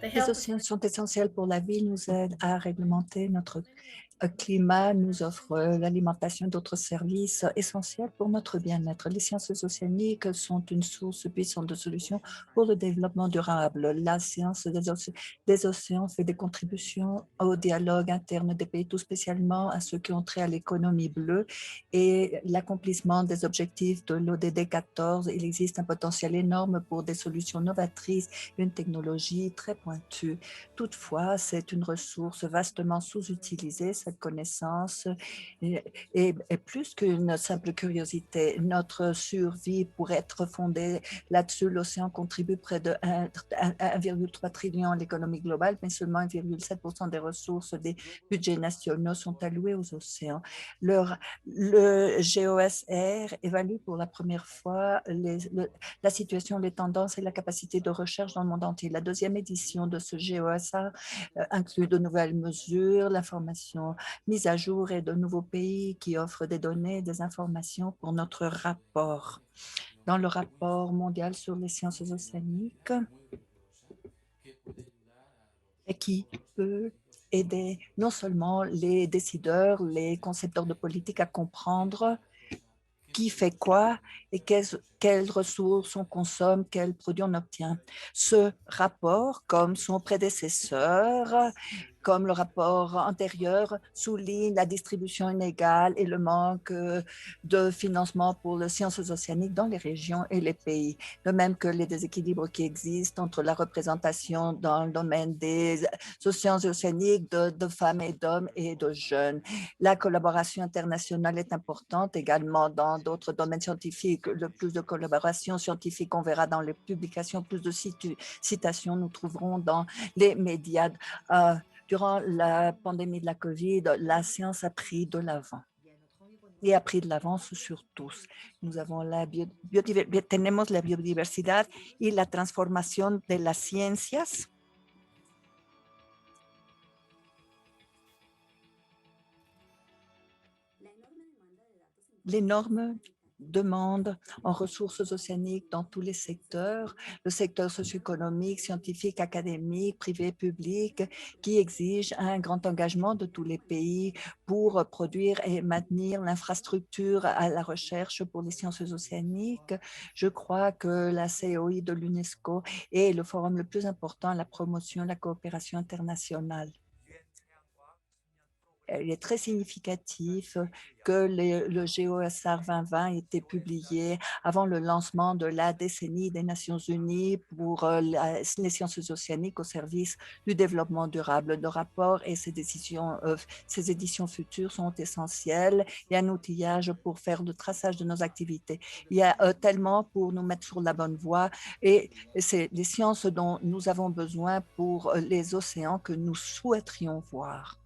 Les océans sont essentiels pour la vie, nous aident à réglementer notre climat, nous offrent l'alimentation et d'autres services essentiels pour notre bien-être. Les sciences océaniques sont une source puissante de solutions pour le développement durable. La science des océans fait des contributions au dialogue interne des pays, tout spécialement à ceux qui ont trait à l'économie bleue et l'accomplissement des objectifs de l'ODD 14. Il existe un potentiel énorme pour des solutions novatrices, une technologie très pointue. Toutefois, c'est une ressource vastement sous-utilisée. Cette connaissance est plus qu'une simple curiosité. Notre survie pourrait être fondée là-dessus. L'océan contribue près de 1,3 trillion à l'économie globale, mais seulement 1,7% des ressources des budgets nationaux sont allouées aux océans. Le GOSR évalue pour la première fois la situation, les tendances et la capacité de recherche dans le monde entier. La deuxième édition de ce GOSR inclut de nouvelles mesures, l'information mise à jour et de nouveaux pays qui offrent des données, des informations pour notre rapport. Dans le rapport mondial sur les sciences océaniques, et qui peut aider non seulement les décideurs, les concepteurs de politique à comprendre qui fait quoi et quelles ressources on consomme, quels produits on obtient. Ce rapport, comme son prédécesseur, comme le rapport antérieur, souligne la distribution inégale et le manque de financement pour les sciences océaniques dans les régions et les pays, de même que les déséquilibres qui existent entre la représentation dans le domaine des sciences océaniques de femmes et d'hommes et de jeunes. La collaboration internationale est importante également dans d'autres domaines scientifiques. Le plus de collaboration scientifique, on verra dans les publications, plus de citations nous trouverons dans les médias. Durant la pandémie de la COVID, la science a pris de l'avant y ha pris de l'avance sur tous. Nous avons tenemos la biodiversidad y la transformación de las ciencias. L'énorme demande en ressources océaniques dans tous les secteurs, le secteur socio-économique, scientifique, académique, privé, public, qui exige un grand engagement de tous les pays pour produire et maintenir l'infrastructure à la recherche pour les sciences océaniques. Je crois que la COI de l'UNESCO est le forum le plus important à la promotion de la coopération internationale. Il est très significatif que le GOSR 2020 ait été publié avant le lancement de la décennie des Nations Unies pour les sciences océaniques au service du développement durable. Le rapport et ses éditions futures sont essentielles. Il y a un outillage pour faire le traçage de nos activités. Il y a tellement pour nous mettre sur la bonne voie et c'est les sciences dont nous avons besoin pour les océans que nous souhaiterions voir.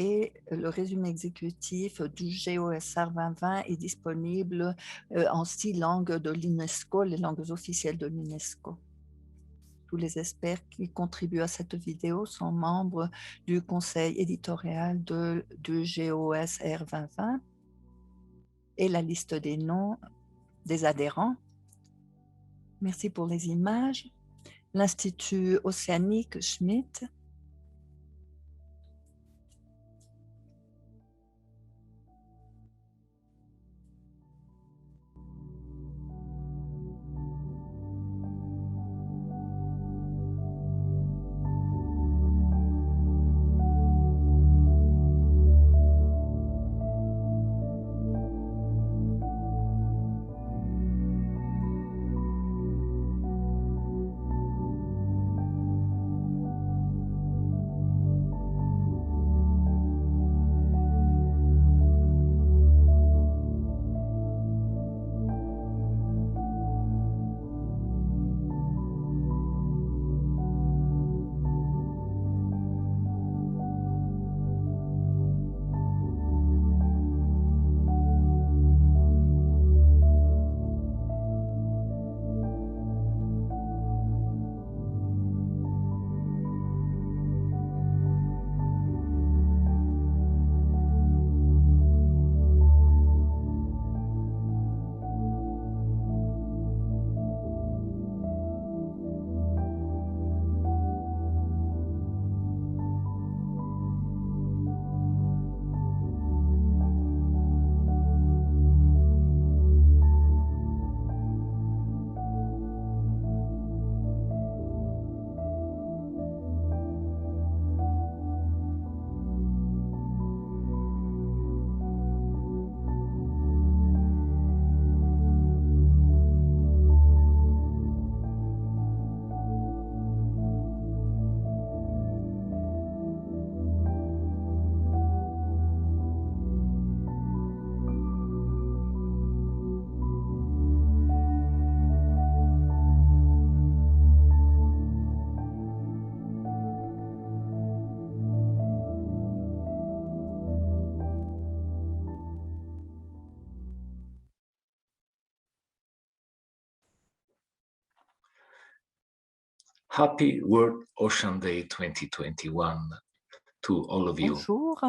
Et le résumé exécutif du GOSR 2020 est disponible en 6 langues de l'UNESCO, les langues officielles de l'UNESCO. Tous les experts qui contribuent à cette vidéo sont membres du conseil éditorial du GOSR 2020 et la liste des noms des adhérents. Merci pour les images. L'Institut océanique Schmidt, Happy World Ocean Day 2021 to all of you. Bonjour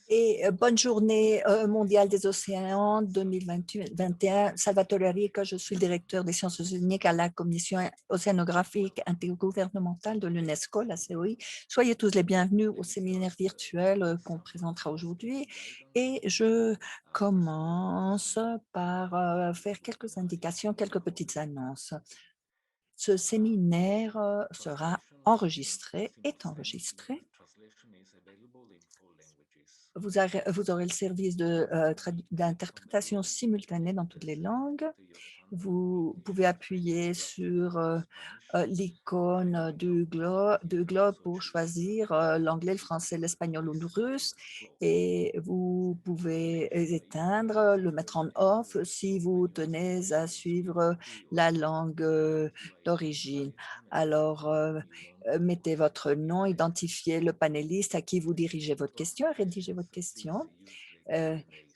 et bonne journée mondiale des océans 2021. Salvatore Rica, je suis le directeur des sciences océaniques à la Commission océanographique intergouvernementale de l'UNESCO, la COI. Soyez tous les bienvenus au séminaire virtuel qu'on présentera aujourd'hui. Et je commence par faire quelques indications, quelques petites annonces. Ce séminaire sera enregistré, est enregistré. Vous aurez le service d'interprétation simultanée dans toutes les langues. Vous pouvez appuyer sur l'icône du globe pour choisir l'anglais, le français, l'espagnol ou le russe. Et vous pouvez éteindre, le mettre en off si vous tenez à suivre la langue d'origine. Alors, mettez votre nom, identifiez le panéliste à qui vous dirigez votre question, rédigez votre question.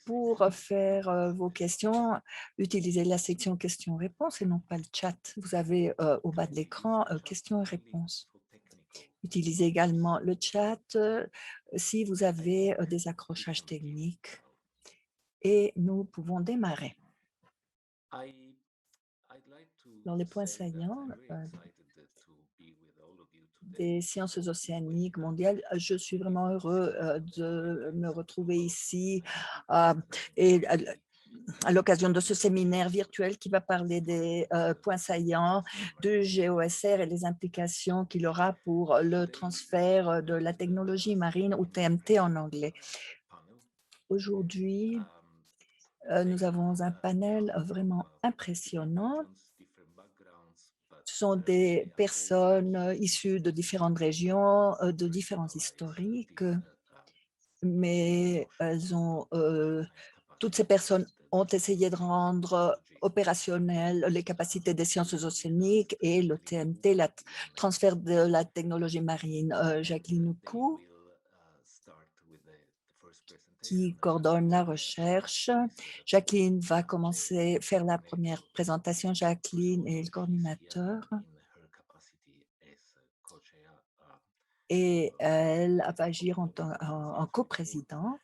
Pour faire vos questions, utilisez la section questions-réponses et non pas le chat. Vous avez au bas de l'écran questions et réponses. Utilisez également le chat si vous avez des accrochages techniques. Et nous pouvons démarrer. Dans les points saillants des sciences océaniques mondiales, je suis vraiment heureux de me retrouver ici et à l'occasion de ce séminaire virtuel qui va parler des points saillants du GOSR et les implications qu'il aura pour le transfert de la technologie marine ou TMT en anglais. Aujourd'hui, nous avons un panel vraiment impressionnant. Ce sont des personnes issues de différentes régions, de différents historiques, mais toutes ces personnes ont essayé de rendre opérationnelles les capacités des sciences océaniques et le TNT, le transfert de la technologie marine. Jacqueline Cou, qui coordonne la recherche. Jacqueline va commencer à faire la première présentation. Jacqueline est le coordinateur et elle va agir en coprésident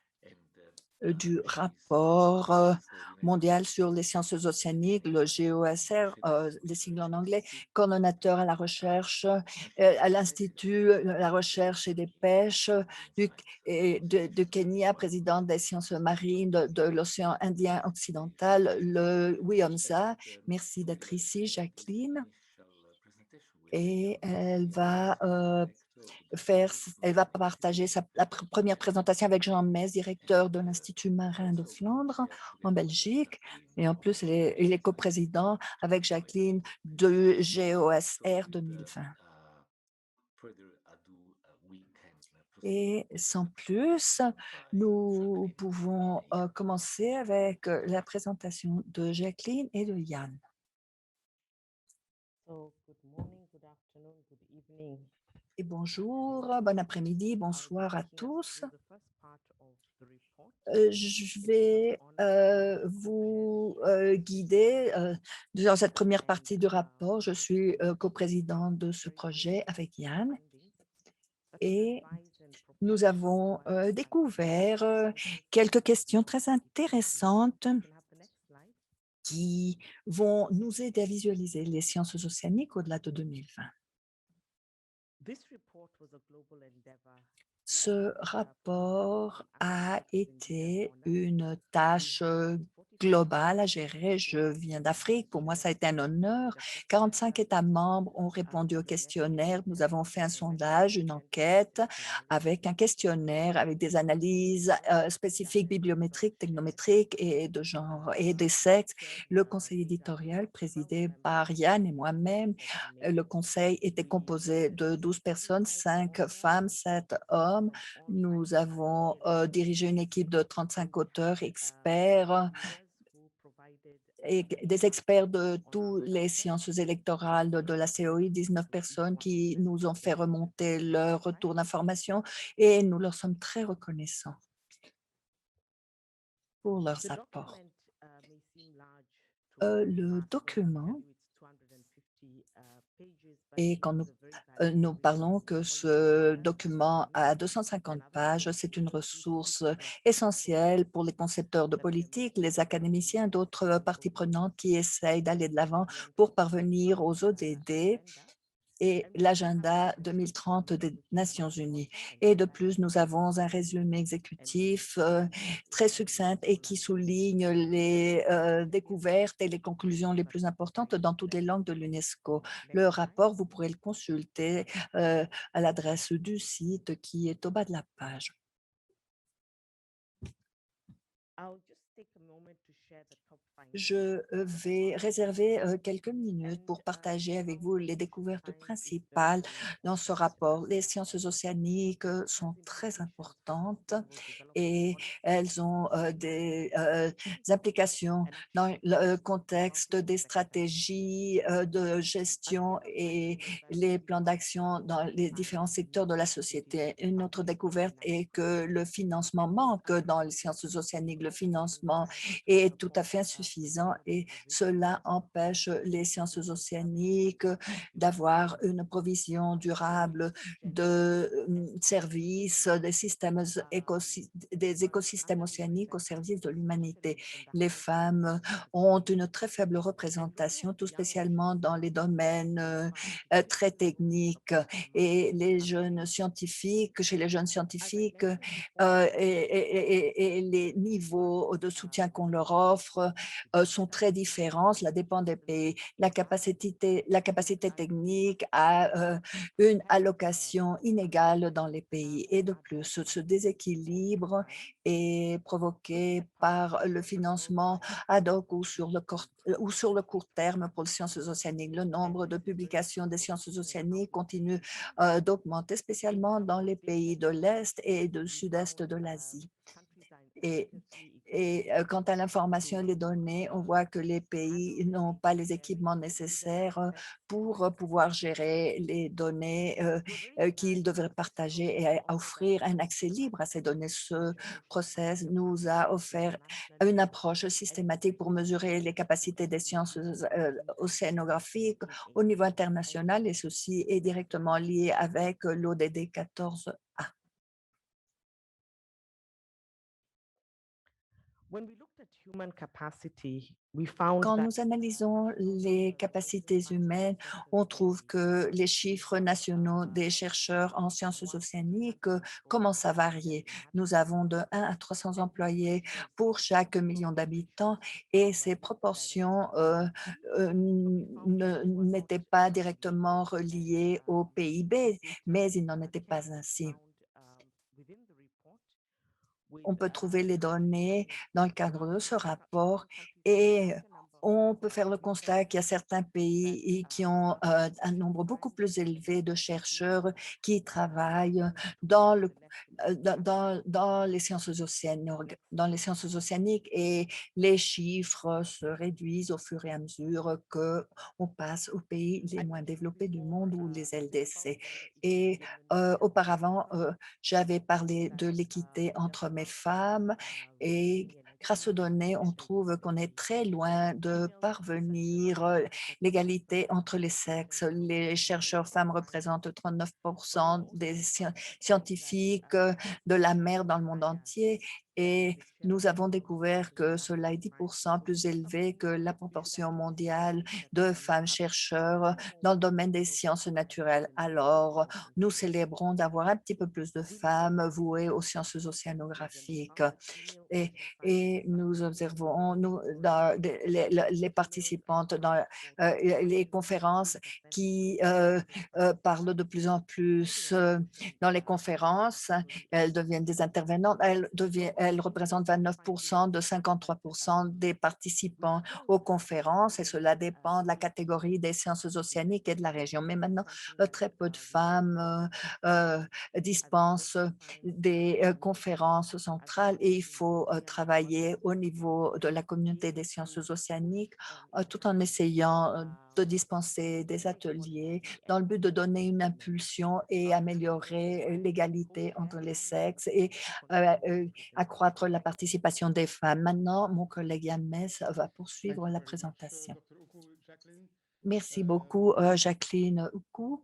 du rapport mondial sur les sciences océaniques, le GOSR, les sigles en anglais, coordonnateur à la recherche, à l'Institut de la recherche et des pêches de Kenya, président des sciences marines de l'océan Indien occidental, le WIOMSA. Merci d'être ici, Jacqueline. Et elle va partager la première présentation avec Jean Metz, directeur de l'Institut marin de Flandre en Belgique. Et en plus, il est coprésident avec Jacqueline de GOSR 2020. Et sans plus, nous pouvons commencer avec la présentation de Jacqueline et de Yann. Et bonjour, bon après-midi, bonsoir à tous. Je vais vous guider dans cette première partie du rapport. Je suis coprésident de ce projet avec Yann et nous avons découvert quelques questions très intéressantes qui vont nous aider à visualiser les sciences océaniques au-delà de 2020. Ce rapport a été une tâche globale à gérer. Je viens d'Afrique. Pour moi, ça a été un honneur. 45 États membres ont répondu au questionnaire. Nous avons fait un sondage, une enquête avec un questionnaire, avec des analyses spécifiques, bibliométriques, technométriques et de genre et des sexes. Le conseil éditorial présidé par Yann et moi-même, le conseil était composé de 12 personnes, 5 femmes, 7 hommes. Nous avons dirigé une équipe de 35 auteurs, experts et des experts de toutes les sciences électorales de la COI, 19 personnes qui nous ont fait remonter leur retour d'information et nous leur sommes très reconnaissants pour leurs apports. Le document Et quand nous parlons que ce document a 250 pages, c'est une ressource essentielle pour les concepteurs de politique, les académiciens, d'autres parties prenantes qui essayent d'aller de l'avant pour parvenir aux ODD et l'agenda 2030 des Nations unies. Et de plus, nous avons un résumé exécutif très succinct et qui souligne les découvertes et les conclusions les plus importantes dans toutes les langues de l'UNESCO. Le rapport, vous pourrez le consulter à l'adresse du site qui est au bas de la page. Je vais réserver quelques minutes pour partager avec vous les découvertes principales dans ce rapport. Les sciences océaniques sont très importantes et elles ont des applications dans le contexte des stratégies de gestion et les plans d'action dans les différents secteurs de la société. Une autre découverte est que le financement manque dans les sciences océaniques. Le financement est tout à fait insuffisant et cela empêche les sciences océaniques d'avoir une provision durable de services, des écosystèmes océaniques au service de l'humanité. Les femmes ont une très faible représentation, tout spécialement dans les domaines très techniques et chez les jeunes scientifiques et les niveaux de soutien qu'on leur offre sont très différents. Cela dépend des pays. La capacité technique a une allocation inégale dans les pays. Et de plus, ce déséquilibre est provoqué par le financement ad hoc ou sur le court terme pour les sciences océaniques. Le nombre de publications des sciences océaniques continue d'augmenter, spécialement dans les pays de l'Est et du Sud-Est de l'Asie. Et quant à l'information et les données, on voit que les pays n'ont pas les équipements nécessaires pour pouvoir gérer les données qu'ils devraient partager et à offrir un accès libre à ces données. Ce process nous a offert une approche systématique pour mesurer les capacités des sciences océanographiques au niveau international et ceci est directement lié avec l'ODD 14. Quand nous analysons les capacités humaines, on trouve que les chiffres nationaux des chercheurs en sciences océaniques commencent à varier. Nous avons de 1 à 300 employés pour chaque million d'habitants et ces proportions n'étaient pas directement reliées au PIB, mais il n'en était pas ainsi. On peut trouver les données dans le cadre de ce rapport et on peut faire le constat qu'il y a certains pays qui ont un nombre beaucoup plus élevé de chercheurs qui travaillent dans dans les sciences océaniques et les chiffres se réduisent au fur et à mesure qu'on passe aux pays les moins développés du monde ou les LDC. Et auparavant, j'avais parlé de l'équité entre mes femmes et grâce aux données, on trouve qu'on est très loin de parvenir l'égalité entre les sexes. Les chercheurs femmes représentent 39 des scientifiques de la mer dans le monde entier et nous avons découvert que cela est 10 plus élevé que la proportion mondiale de femmes chercheurs dans le domaine des sciences naturelles. Alors, nous célébrons d'avoir un petit peu plus de femmes vouées aux sciences océanographiques. Et nous observons les participantes dans les conférences qui parlent de plus en plus dans les conférences. Elles deviennent des intervenantes. Elles représentent 29 de 53 des participants aux conférences et cela dépend de la catégorie des sciences océaniques et de la région. Mais maintenant, très peu de femmes dispensent des conférences centrales et il faut travailler au niveau de la communauté des sciences océaniques tout en essayant de dispenser des ateliers dans le but de donner une impulsion et améliorer l'égalité entre les sexes et accroître la participation des femmes. Maintenant, mon collègue Yann Mess va poursuivre la présentation. Merci beaucoup, Jacqueline Oukou.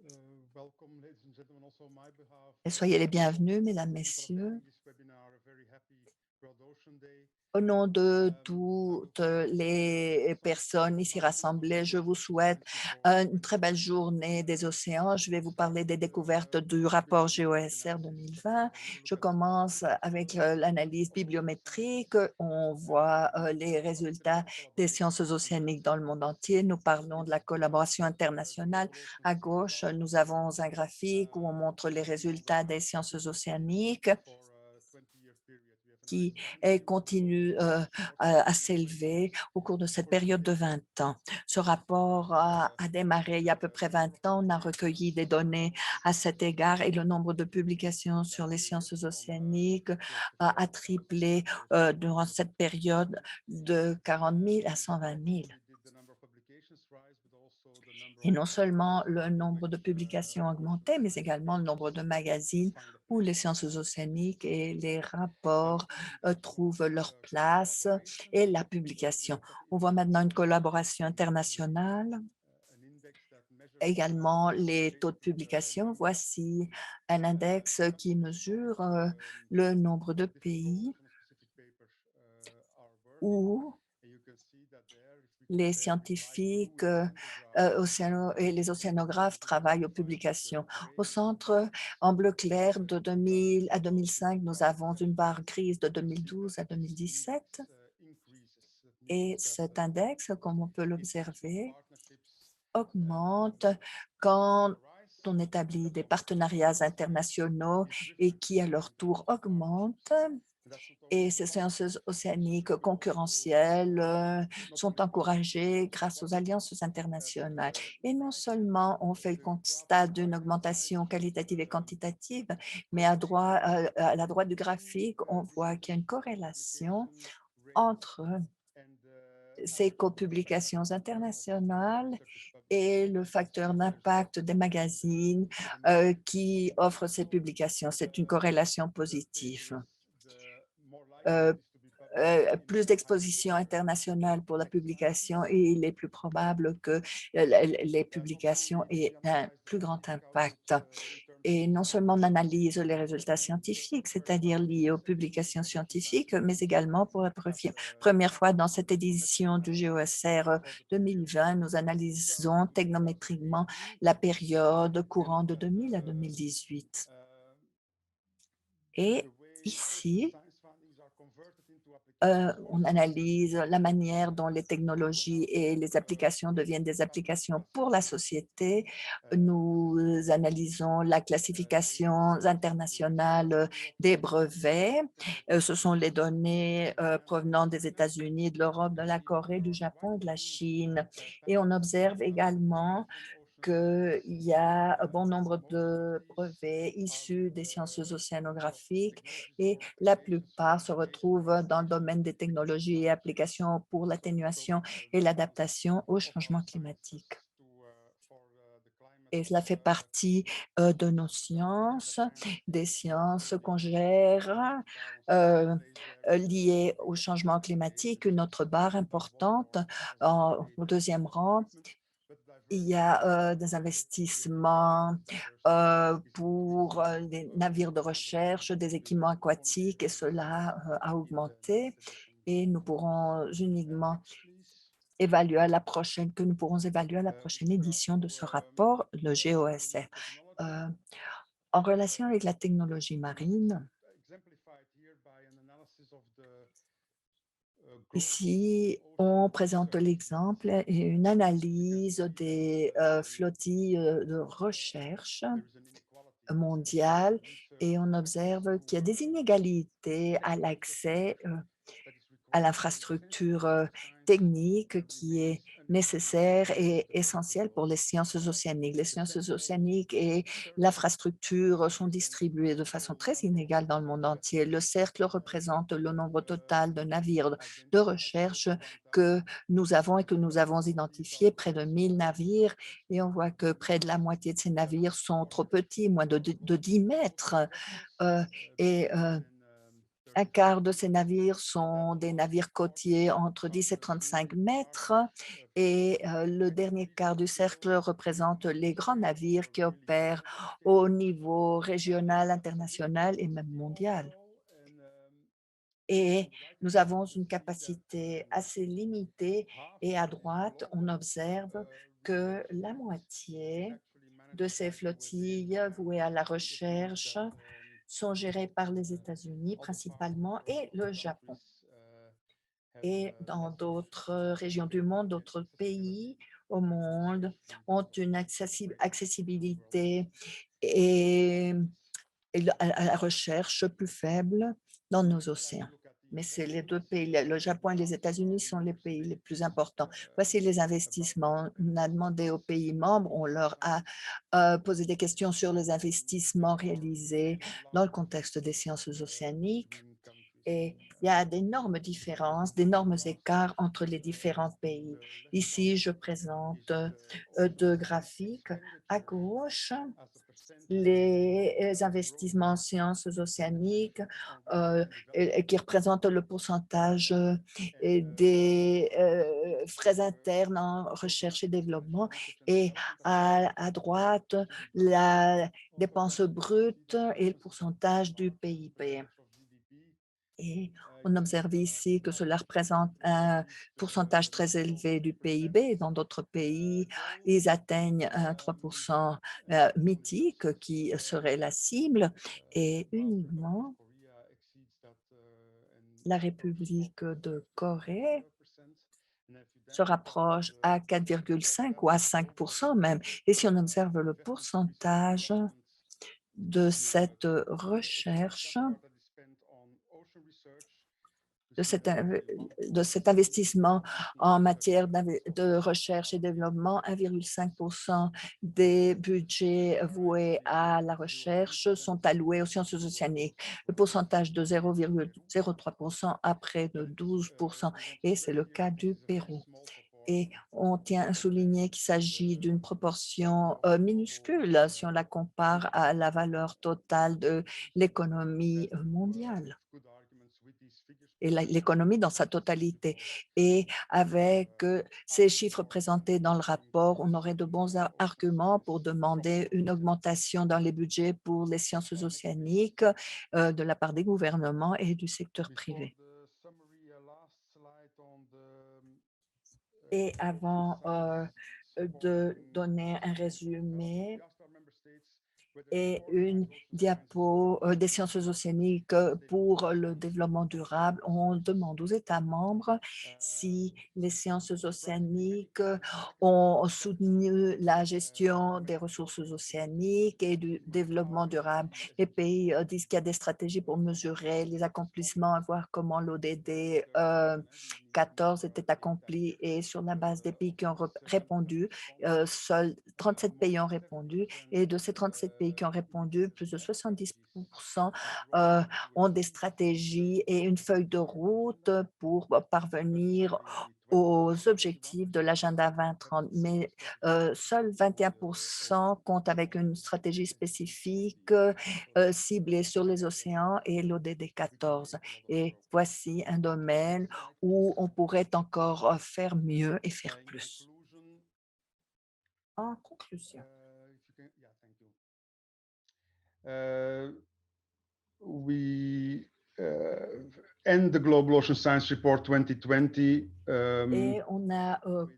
Welcome, ladies and gentlemen, also on my behalf. Et soyez les bienvenus, Thank mesdames, you for attending messieurs. this webinar. Very happy World Ocean Day. Au nom de I will toutes focus les on personnes ici some rassemblées, je vous souhaite findings report. une très belle journée des océans. Je vais vous parler des découvertes du rapport GOSR 2020. Je commence avec l'analyse bibliométrique. On voit les résultats des sciences océaniques dans le monde entier. Nous parlons de la collaboration internationale. À gauche, nous avons un graphique où on montre les résultats des sciences océaniques qui continue à s'élever au cours de cette période de 20 ans. Ce rapport a démarré il y a à peu près 20 ans. On a recueilli des données à cet égard et le nombre de publications sur les sciences océaniques a triplé durant cette période de 40 000 à 120 000. Et non seulement le nombre de publications a augmenté, mais également le nombre de magazines où les sciences océaniques et les rapports trouvent leur place et la publication. On voit maintenant une collaboration internationale. Également, les taux de publication. Voici un index qui mesure le nombre de pays où les scientifiques et les océanographes travaillent aux publications. Au centre, en bleu clair, de 2000 à 2005, nous avons une barre grise de 2012 à 2017. Et cet index, comme on peut l'observer, augmente quand on établit des partenariats internationaux et qui, à leur tour, augmentent. Et ces sciences océaniques concurrentielles sont encouragées grâce aux alliances internationales. Et non seulement on fait le constat d'une augmentation qualitative et quantitative, mais à la droite du graphique, on voit qu'il y a une corrélation entre ces copublications internationales et le facteur d'impact des magazines qui offrent ces publications. C'est une corrélation positive. Plus d'exposition internationale pour la publication et il est plus probable que les publications aient un plus grand impact. Et non seulement on analyse les résultats scientifiques, c'est-à-dire liés aux publications scientifiques, mais également pour la première fois dans cette édition du GOSR 2020, nous analysons technométriquement la période courant de 2000 à 2018. Et ici, on analyse la manière dont les technologies et les applications deviennent des applications pour la société. Nous analysons la classification internationale des brevets. Ce sont les données provenant des États-Unis, de l'Europe, de la Corée, du Japon et de la Chine. Et on observe également qu'il y a un bon nombre de brevets issus des sciences océanographiques et la plupart se retrouvent dans le domaine des technologies et applications pour l'atténuation et l'adaptation au changement climatique. Et cela fait partie de nos sciences, des sciences qu'on gère liées au changement climatique. Une autre barre importante au deuxième rang, il y a des investissements pour les navires de recherche, des équipements aquatiques et cela a augmenté et nous pourrons uniquement évaluer à la prochaine, que nous pourrons évaluer à la prochaine édition de ce rapport, le GOSR. En relation avec la technologie marine, ici, on présente l'exemple et une analyse des flottilles de recherche mondiale et on observe qu'il y a des inégalités à l'accès à l'infrastructure technique qui est nécessaire et essentielle pour les sciences océaniques. Les sciences océaniques et l'infrastructure sont distribuées de façon très inégale dans le monde entier. Le cercle représente le nombre total de navires de recherche que nous avons et que nous avons identifiés, près de 1000 navires, et on voit que près de la moitié de ces navires sont trop petits, moins de 10 mètres. Et Un quart de ces navires sont des navires côtiers entre 10 et 35 mètres et le dernier quart du cercle représente les grands navires qui opèrent au niveau régional, international et même mondial. Et nous avons une capacité assez limitée et à droite, on observe que la moitié de ces flottilles vouées à la recherche sont gérées par les États-Unis principalement et le Japon. Et dans d'autres régions du monde, d'autres pays au monde ont une accessibilité et à la recherche plus faible dans nos océans. Mais c'est les deux pays, le Japon et les États-Unis sont les pays les plus importants. Voici les investissements. On a demandé aux pays membres, on leur a posé des questions sur les investissements réalisés dans le contexte des sciences océaniques. Et il y a d'énormes différences, d'énormes écarts entre les différents pays. Ici, je présente deux graphiques. À gauche, les investissements en sciences océaniques et qui représentent le pourcentage des frais internes en recherche et développement. Et à droite, la dépense brute et le pourcentage du PIB. Et on observe ici que cela représente un pourcentage très élevé du PIB. Dans d'autres pays, ils atteignent un 3% mythique qui serait la cible et uniquement la République de Corée se rapproche à 4,5 ou à 5% même. Et si on observe le pourcentage de cette recherche, de cet investissement en matière de recherche et développement, 1,5% des budgets voués à la recherche sont alloués aux sciences océaniques. Le pourcentage de 0,03% à près de 12%, et c'est le cas du Pérou. Et on tient à souligner qu'il s'agit d'une proportion minuscule si on la compare à la valeur totale de l'économie mondiale et l'économie dans sa totalité. Et avec ces chiffres présentés dans le rapport, on aurait de bons arguments pour demander une augmentation dans les budgets pour les sciences océaniques de la part des gouvernements et du secteur privé. Et avant de donner un résumé et une diapo des sciences océaniques pour le développement durable, on demande aux États membres si les sciences océaniques ont soutenu la gestion des ressources océaniques et du développement durable. Les pays disent qu'il y a des stratégies pour mesurer les accomplissements et voir comment l'ODD 14 était accompli, et sur la base des pays qui ont répondu, seuls 37 pays ont répondu, et de ces 37 pays qui ont répondu, plus de 70% ont des stratégies et une feuille de route pour parvenir aux objectifs de l'agenda 2030, mais seuls 21% comptent avec une stratégie spécifique ciblée sur les océans et l'ODD 14. Et voici un domaine où on pourrait encore faire mieux et faire plus. En conclusion, We end the Global Ocean Science Report 2020 et on a with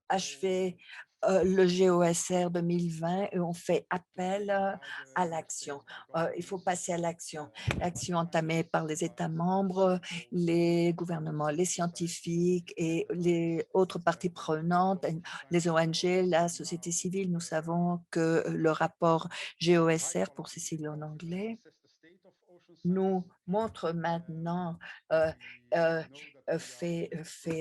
achevé le GOSR 2020 et on fait appel à l'action. Il faut passer à l'action. L'action entamée par les États membres, les gouvernements, les scientifiques et les autres parties prenantes, les ONG, la société civile. Nous savons que le rapport GOSR, pour ces sigles en anglais, nous montre maintenant fait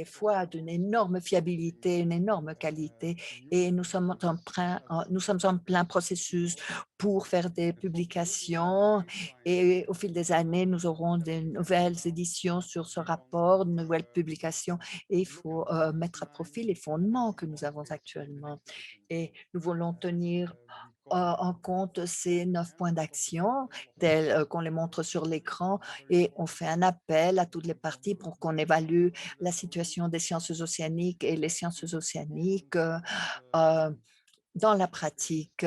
foi d'une énorme fiabilité, une énorme qualité, et nous sommes en plein processus pour faire des publications, et au fil des années, nous aurons de nouvelles éditions sur ce rapport, de nouvelles publications, et il faut mettre à profit les fondements que nous avons actuellement. Et nous voulons tenir en compte ces 9 points d'action tels qu'on les montre sur l'écran et on fait un appel à toutes les parties pour qu'on évalue la situation des sciences océaniques et les sciences océaniques euh, dans la pratique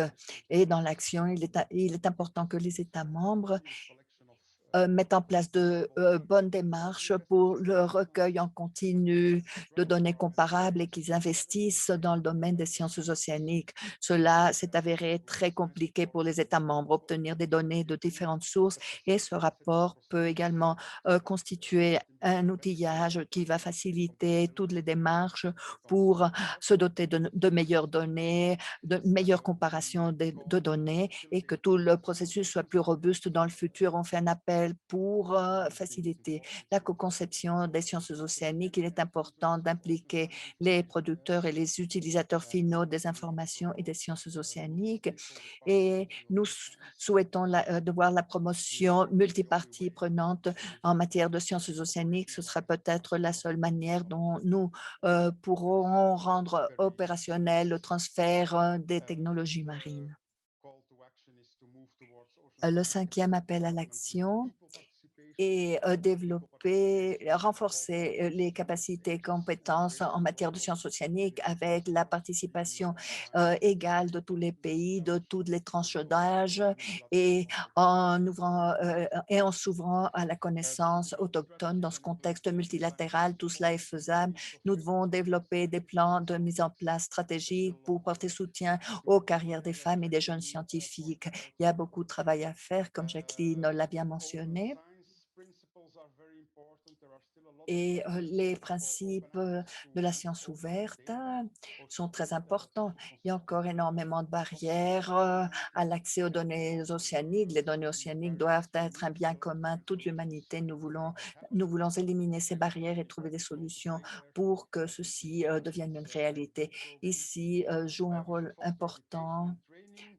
et dans l'action. Il est important que les États membres mettent en place de bonnes démarches pour le recueil en continu de données comparables et qu'ils investissent dans le domaine des sciences océaniques. Cela s'est avéré très compliqué pour les États membres, obtenir des données de différentes sources et ce rapport peut également constituer un outillage qui va faciliter toutes les démarches pour se doter de meilleures données, de meilleures comparations de données et que tout le processus soit plus robuste dans le futur. On fait un appel pour faciliter la co-conception des sciences océaniques. Il est important d'impliquer les producteurs et les utilisateurs finaux des informations et des sciences océaniques et nous souhaitons de voir la promotion multipartie prenante en matière de sciences océaniques. Ce sera peut-être la seule manière dont nous pourrons rendre opérationnel le transfert des technologies marines. Le 5e appel à l'action et développer, renforcer les capacités et compétences en matière de sciences océaniques avec la participation égale de tous les pays, de toutes les tranches d'âge et en s'ouvrant à la connaissance autochtone dans ce contexte multilatéral. Tout cela est faisable. Nous devons développer des plans de mise en place stratégique pour porter soutien aux carrières des femmes et des jeunes scientifiques. Il y a beaucoup de travail à faire, comme Jacqueline l'a bien mentionné. Et les principes de la science ouverte sont très importants. Il y a encore énormément de barrières à l'accès aux données océaniques. Les données océaniques doivent être un bien commun de toute l'humanité. Nous voulons éliminer ces barrières et trouver des solutions pour que ceci devienne une réalité. Ici joue un rôle important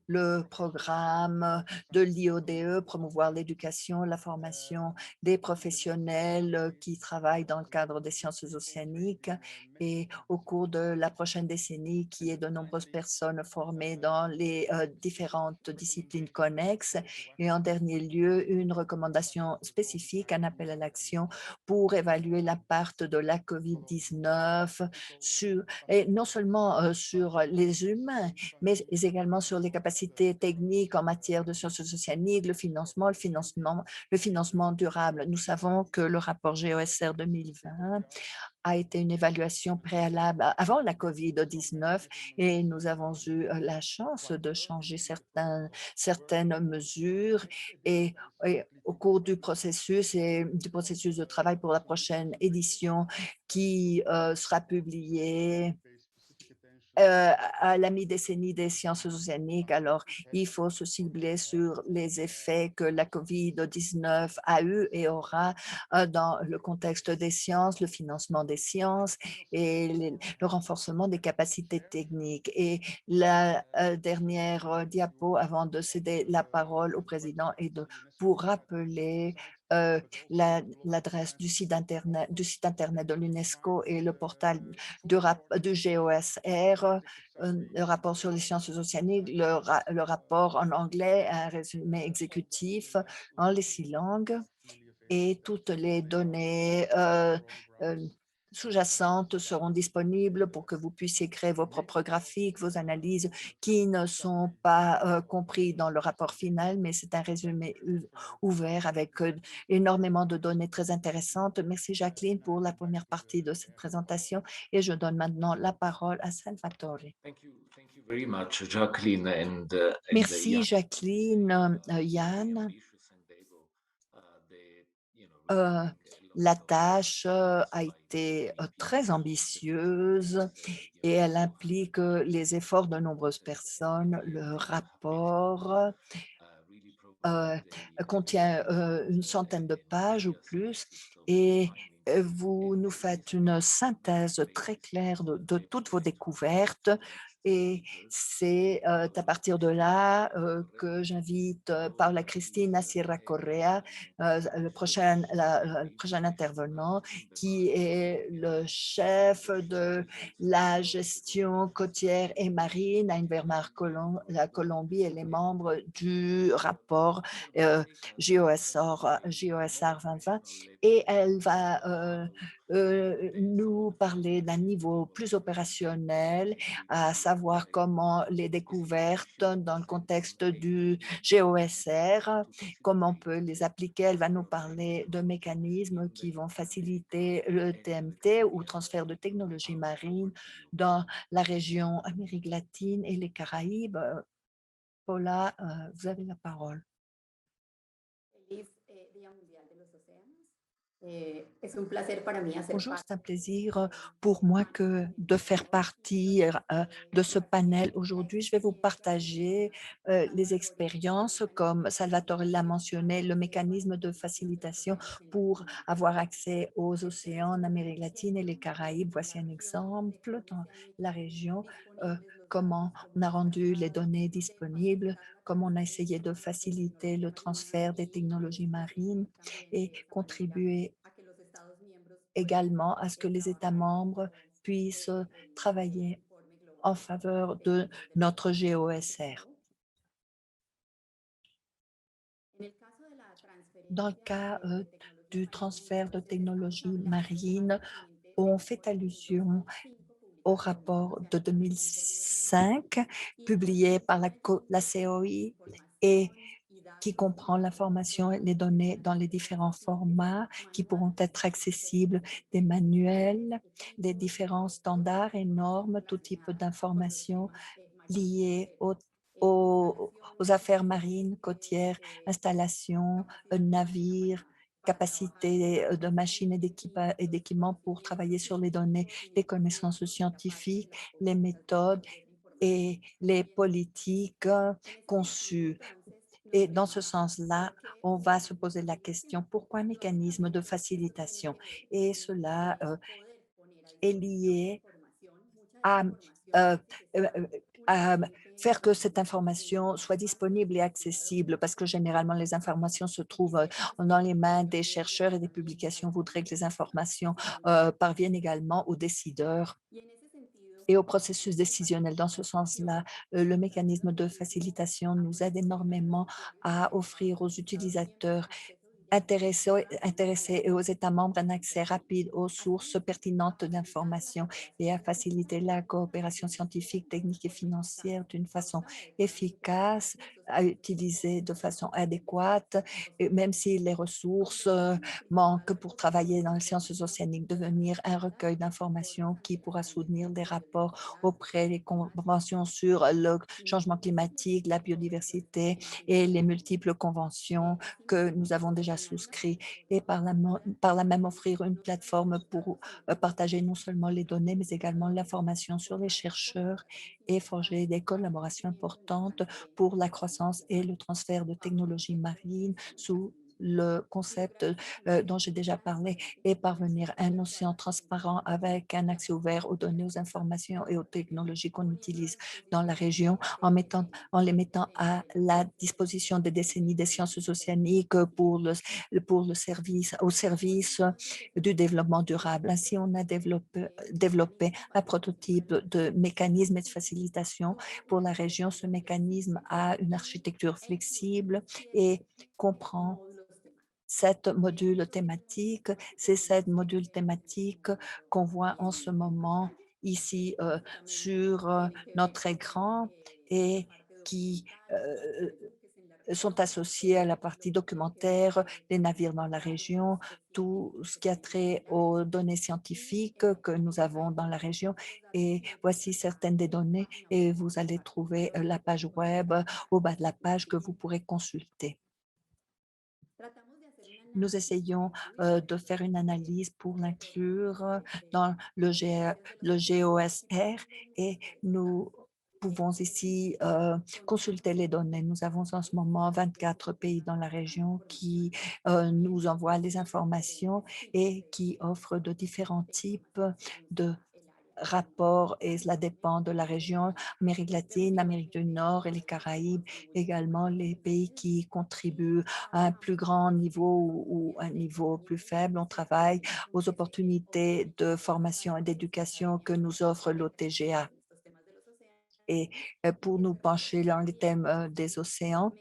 le programme de l'IODE, promouvoir l'éducation, la formation des professionnels qui travaillent dans le cadre des sciences océaniques et au cours de la prochaine décennie, qui est de nombreuses personnes formées dans les différentes disciplines connexes. Et en dernier lieu, une recommandation spécifique, un appel à l'action pour évaluer l'impact de la COVID-19 et non seulement sur les humains, mais également sur les capacités techniques en matière de sciences océaniques, le financement durable. Nous savons que le rapport GESR 2020 a été une évaluation préalable avant la COVID-19 et nous avons eu la chance de changer certaines mesures et au cours du processus de travail pour la prochaine édition qui sera publiée à la mi-décennie des sciences océaniques. Alors, il faut se cibler sur les effets que la COVID-19 a eu et aura dans le contexte des sciences, le financement des sciences et le renforcement des capacités techniques. Et la dernière diapo avant de céder la parole au président est pour rappeler l'adresse du site internet de l'UNESCO et le portal du GOSR, le rapport sur les sciences océaniques, le rapport en anglais, un résumé exécutif en les 6 langues et toutes les données sous-jacentes seront disponibles pour que vous puissiez créer vos propres graphiques, vos analyses qui ne sont pas compris dans le rapport final, mais c'est un résumé ouvert avec énormément de données très intéressantes. Merci Jacqueline pour la première partie de cette présentation et je donne maintenant la parole à Salvatore. Thank you very much, Jacqueline and Merci Jan. Jacqueline, Yann. La tâche a été très ambitieuse et elle implique les efforts de nombreuses personnes. Le rapport contient une centaine de pages ou plus et vous nous faites une synthèse très claire de toutes vos découvertes Et c'est à partir de là que j'invite Paula Cristina Sierra Correa, le prochain intervenant, qui est le chef de la gestion côtière et marine à Invermar, la Colombie, et les membres du rapport GOSR 2020. Et elle va nous parler d'un niveau plus opérationnel, à savoir comment les découvertes dans le contexte du GOSR, comment on peut les appliquer. Elle va nous parler de mécanismes qui vont faciliter le TMT ou transfert de technologies marines dans la région Amérique latine et les Caraïbes. Paula, vous avez la parole. Bonjour, c'est un plaisir pour moi de faire partie de ce panel. Aujourd'hui, je vais vous partager les expériences, comme Salvatore l'a mentionné, le mécanisme de facilitation pour avoir accès aux océans en Amérique latine et les Caraïbes. Voici un exemple dans la région, comment on a rendu les données disponibles, comment on a essayé de faciliter le transfert des technologies marines et contribuer également à ce que les États membres puissent travailler en faveur de notre GOSR. Dans le cas du transfert de technologies marines, on fait allusion au rapport de 2005 publié par la COI et qui comprend l'information et les données dans les différents formats qui pourront être accessibles, des manuels, des différents standards et normes, tout type d'informations liées aux affaires marines, côtières, installations, navires, capacité de machines et d'équipements pour travailler sur les données, les connaissances scientifiques, les méthodes et les politiques conçues. Et dans ce sens-là, on va se poser la question, pourquoi un mécanisme de facilitation? Et cela est lié à, euh, euh, à faire que cette information soit disponible et accessible, parce que généralement, les informations se trouvent dans les mains des chercheurs et des publications voudraient que les informations parviennent également aux décideurs et au processus décisionnel. Dans ce sens-là, le mécanisme de facilitation nous aide énormément à offrir aux utilisateurs intéressés et aux États membres un accès rapide aux sources pertinentes d'informations et à faciliter la coopération scientifique, technique et financière d'une façon efficace, à utiliser de façon adéquate, et même si les ressources manquent pour travailler dans les sciences océaniques, devenir un recueil d'informations qui pourra soutenir des rapports auprès des conventions sur le changement climatique, la biodiversité et les multiples conventions que nous avons déjà souscrit et par là même offrir une plateforme pour partager non seulement les données, mais également l'information sur les chercheurs et forger des collaborations importantes pour la croissance et le transfert de technologies marines sous le concept dont j'ai déjà parlé et parvenir à un océan transparent avec un accès ouvert aux données, aux informations et aux technologies qu'on utilise dans la région en les mettant à la disposition des décennies des sciences océaniques au service du développement durable. Ainsi, on a développé un prototype de mécanisme de facilitation pour la région. Ce mécanisme a une architecture flexible et comprend 7 modules thématiques. C'est 7 modules thématiques qu'on voit en ce moment ici sur notre écran et qui sont associés à la partie documentaire, les navires dans la région, tout ce qui a trait aux données scientifiques que nous avons dans la région. Et voici certaines des données et vous allez trouver la page web au bas de la page que vous pourrez consulter. Nous essayons de faire une analyse pour l'inclure dans le GOSR et nous pouvons ici consulter les données. Nous avons en ce moment 24 pays dans la région qui nous envoient les informations et qui offrent de différents types de rapport et cela dépend de la région, Amérique latine, Amérique du Nord et les Caraïbes, également les pays qui contribuent à un plus grand niveau ou un niveau plus faible. On travaille aux opportunités de formation et d'éducation que nous offre l'OTGA. Et pour nous pencher dans les thèmes des océans,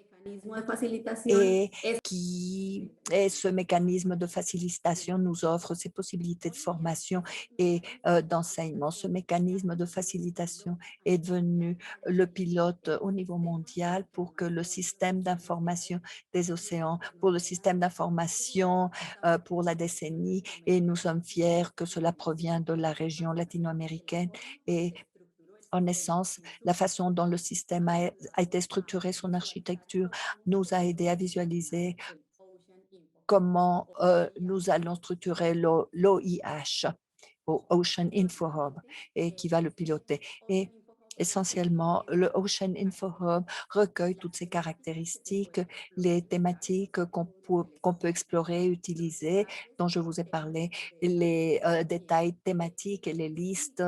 et ce mécanisme de facilitation nous offre ces possibilités de formation et d'enseignement. Ce mécanisme de facilitation est devenu le pilote au niveau mondial pour que le système d'information des océans, pour le système d'information pour la décennie, et nous sommes fiers que cela provient de la région latino-américaine. Et en essence, la façon dont le système a été structuré, son architecture, nous a aidé à visualiser comment nous allons structurer l'OIH, au Ocean Info Hub, et qui va le piloter. Et essentiellement, le Ocean Info Hub recueille toutes ces caractéristiques, les thématiques qu'on peut explorer, utiliser, dont je vous ai parlé, les détails thématiques et les listes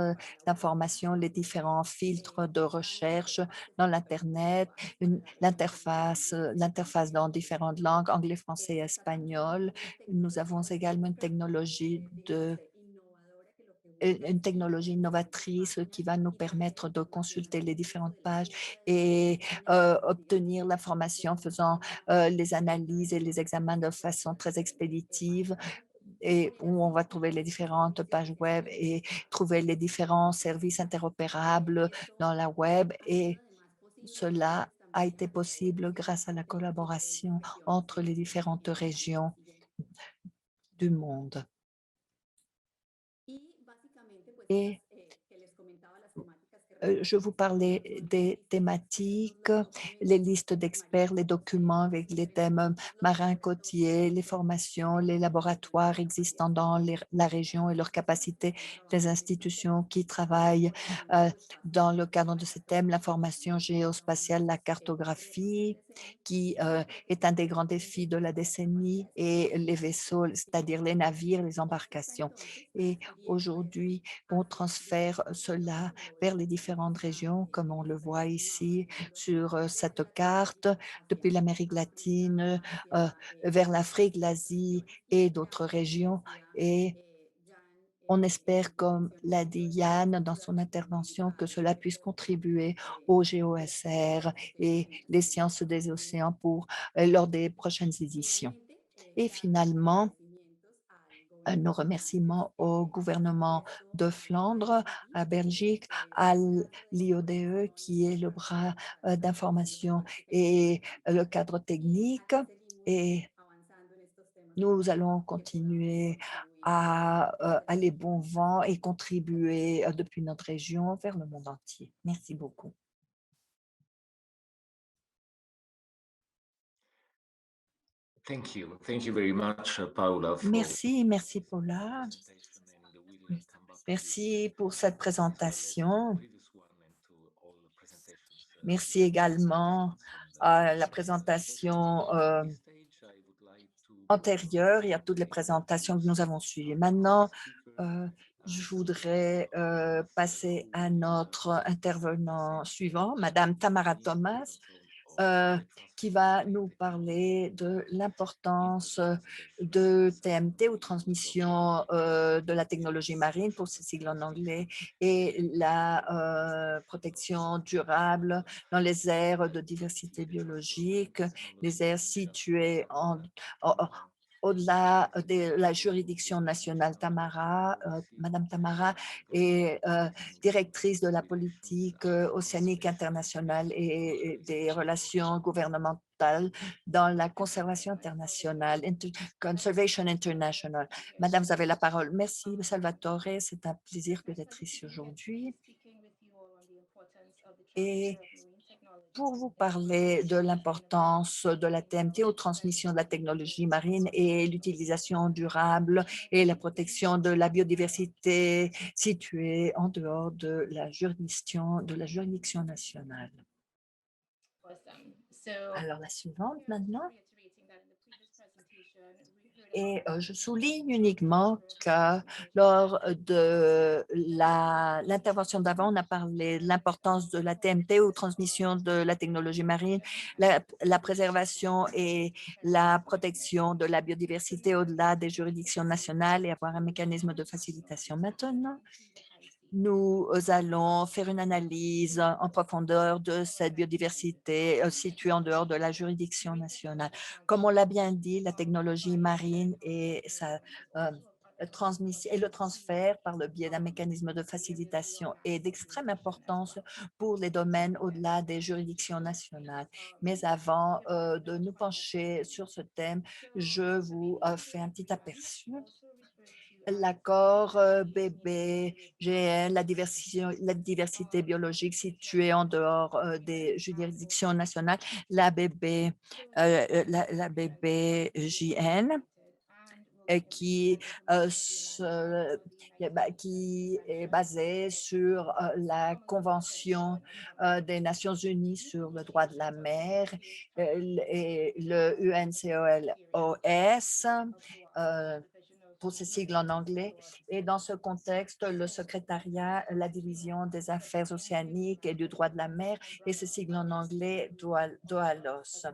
d'informations, les différents filtres de recherche dans l'Internet, l'interface dans différentes langues, anglais, français et espagnol. Nous avons également une technologie innovatrice qui va nous permettre de consulter les différentes pages et obtenir l'information en faisant les analyses et les examens de façon très expéditive, et où on va trouver les différentes pages web et trouver les différents services interopérables dans la web. Et cela a été possible grâce à la collaboration entre les différentes régions du monde. Et je vous parlais des thématiques, les listes d'experts, les documents avec les thèmes marins côtiers, les formations, les laboratoires existants dans la région et leurs capacités, les institutions qui travaillent dans le cadre de ces thèmes, l'information géospatiale, la cartographie, qui est un des grands défis de la décennie, et les vaisseaux, c'est-à-dire les navires, les embarcations. Et aujourd'hui, on transfère cela vers les différentes régions, comme on le voit ici sur cette carte, depuis l'Amérique latine, vers l'Afrique, l'Asie et d'autres régions. Et on espère, comme l'a dit Yann dans son intervention, que cela puisse contribuer au GOSR et les sciences des océans lors des prochaines éditions. Et finalement, nos remerciements au gouvernement de Flandre, à Belgique, à l'IODE, qui est le bras d'information et le cadre technique. Et nous allons continuer à aller bon vent et contribuer depuis notre région vers le monde entier. Merci beaucoup. Thank you very much, Paula. Merci Paula. Merci pour cette présentation. Merci également à la présentation antérieure et à toutes les présentations que nous avons suivies. Maintenant, je voudrais passer à notre intervenant suivant, Madame Tamara Thomas, qui va nous parler de l'importance de TMT ou transmission de la technologie marine, pour ses sigles en anglais, et la protection durable dans les aires de diversité biologique, les aires situées au-delà de la juridiction nationale. Madame Tamara est directrice de la politique océanique internationale et des relations gouvernementales dans la conservation internationale, Conservation International. Madame, vous avez la parole. Merci, Salvatore. C'est un plaisir d'être ici aujourd'hui. Et pour vous parler de l'importance de la TMT aux transmissions de la technologie marine et l'utilisation durable et la protection de la biodiversité située en dehors de la juridiction nationale. Alors, la suivante maintenant. Et je souligne uniquement que lors de l'intervention d'avant, on a parlé de l'importance de la TMT ou transmission de la technologie marine, la préservation et la protection de la biodiversité au-delà des juridictions nationales et avoir un mécanisme de facilitation. Maintenant, nous allons faire une analyse en profondeur de cette biodiversité située en dehors de la juridiction nationale. Comme on l'a bien dit, la technologie marine et sa transmission et le transfert par le biais d'un mécanisme de facilitation est d'extrême importance pour les domaines au-delà des juridictions nationales. Mais avant de nous pencher sur ce thème, je vous fais un petit aperçu. L'accord BBGN, la diversité biologique située en dehors des juridictions nationales, la BBJN, qui est basée sur la Convention des Nations unies sur le droit de la mer et le UNCOLOS, pour ces sigles en anglais. Et dans ce contexte, le secrétariat, la division des affaires océaniques et du droit de la mer, et ce sigle en anglais, DOALOS.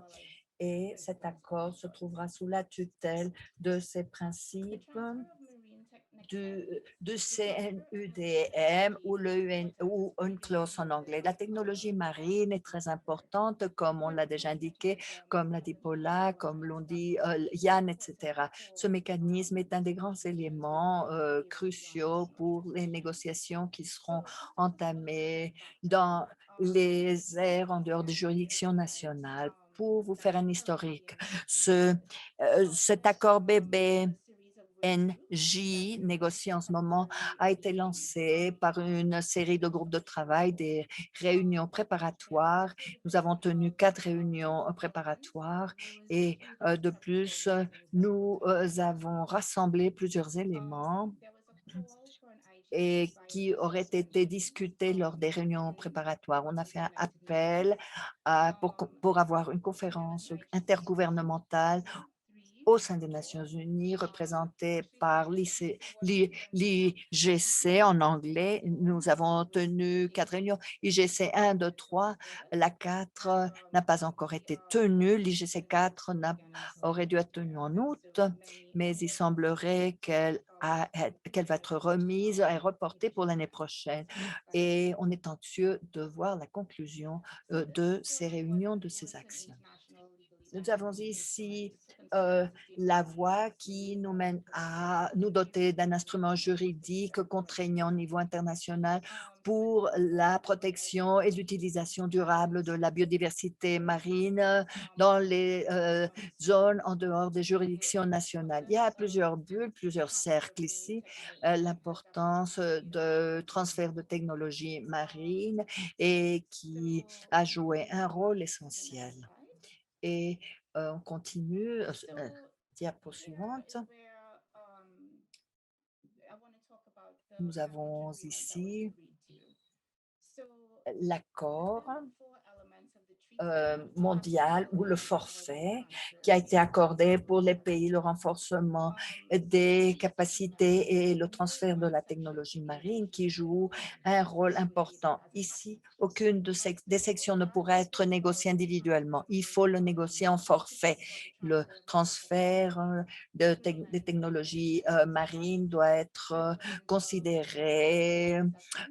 Et cet accord se trouvera sous la tutelle de ces principes du CNUDM ou ou UNCLOS en anglais. La technologie marine est très importante, comme on l'a déjà indiqué, comme l'a dit Paula, comme l'ont dit Yann, etc. Ce mécanisme est un des grands éléments cruciaux pour les négociations qui seront entamées dans les aires en dehors des juridictions nationales. Pour vous faire un historique, cet accord BB NJ, négocié en ce moment, a été lancé par une série de groupes de travail, des réunions préparatoires. Nous avons tenu 4 réunions préparatoires et de plus, nous avons rassemblé plusieurs éléments et qui auraient été discutés lors des réunions préparatoires. On a fait un appel pour avoir une conférence intergouvernementale au sein des Nations unies, représenté par l'IGC en anglais. Nous avons tenu 4 réunions. IGC 1, 2, 3. La 4 n'a pas encore été tenue. L'IGC 4 aurait dû être tenue en août, mais il semblerait qu'elle va être remise et reportée pour l'année prochaine. Et on est anxieux de voir la conclusion de ces réunions, de ces actions. Nous avons ici la voie qui nous mène à nous doter d'un instrument juridique contraignant au niveau international pour la protection et l'utilisation durable de la biodiversité marine dans les zones en dehors des juridictions nationales. Il y a plusieurs bulles, plusieurs cercles ici. L'importance de transfert de technologie marine et qui a joué un rôle essentiel. Et on continue, diapo suivante. Nous avons ici l'accord mondial ou le forfait qui a été accordé pour les pays, le renforcement des capacités et le transfert de la technologie marine qui joue un rôle important. Ici, aucune des sections ne pourra être négociée individuellement. Il faut le négocier en forfait. Le transfert des technologies marines doit être considéré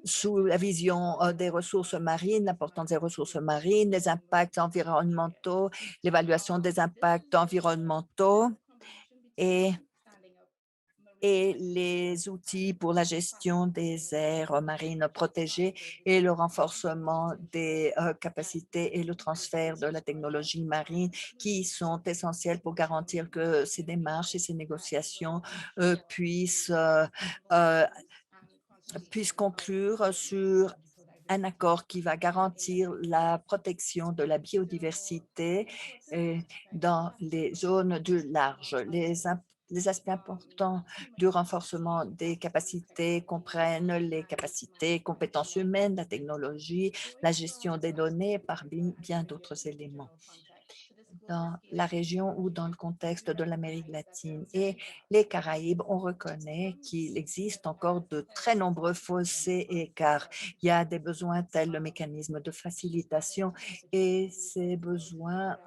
sous la vision des ressources marines, l'importance des ressources marines, les impacts environnementaux, l'évaluation des impacts environnementaux et les outils pour la gestion des aires marines protégées et le renforcement des capacités et le transfert de la technologie marine qui sont essentiels pour garantir que ces démarches et ces négociations puissent conclure sur un accord qui va garantir la protection de la biodiversité dans les zones du large. Les aspects importants du renforcement des capacités comprennent les capacités, compétences humaines, la technologie, la gestion des données, parmi bien d'autres éléments. dans la région ou dans le contexte de l'Amérique latine. Et les Caraïbes, on reconnaît qu'il existe encore de très nombreux fossés et écarts. Il y a des besoins tels le mécanisme de facilitation et ces besoins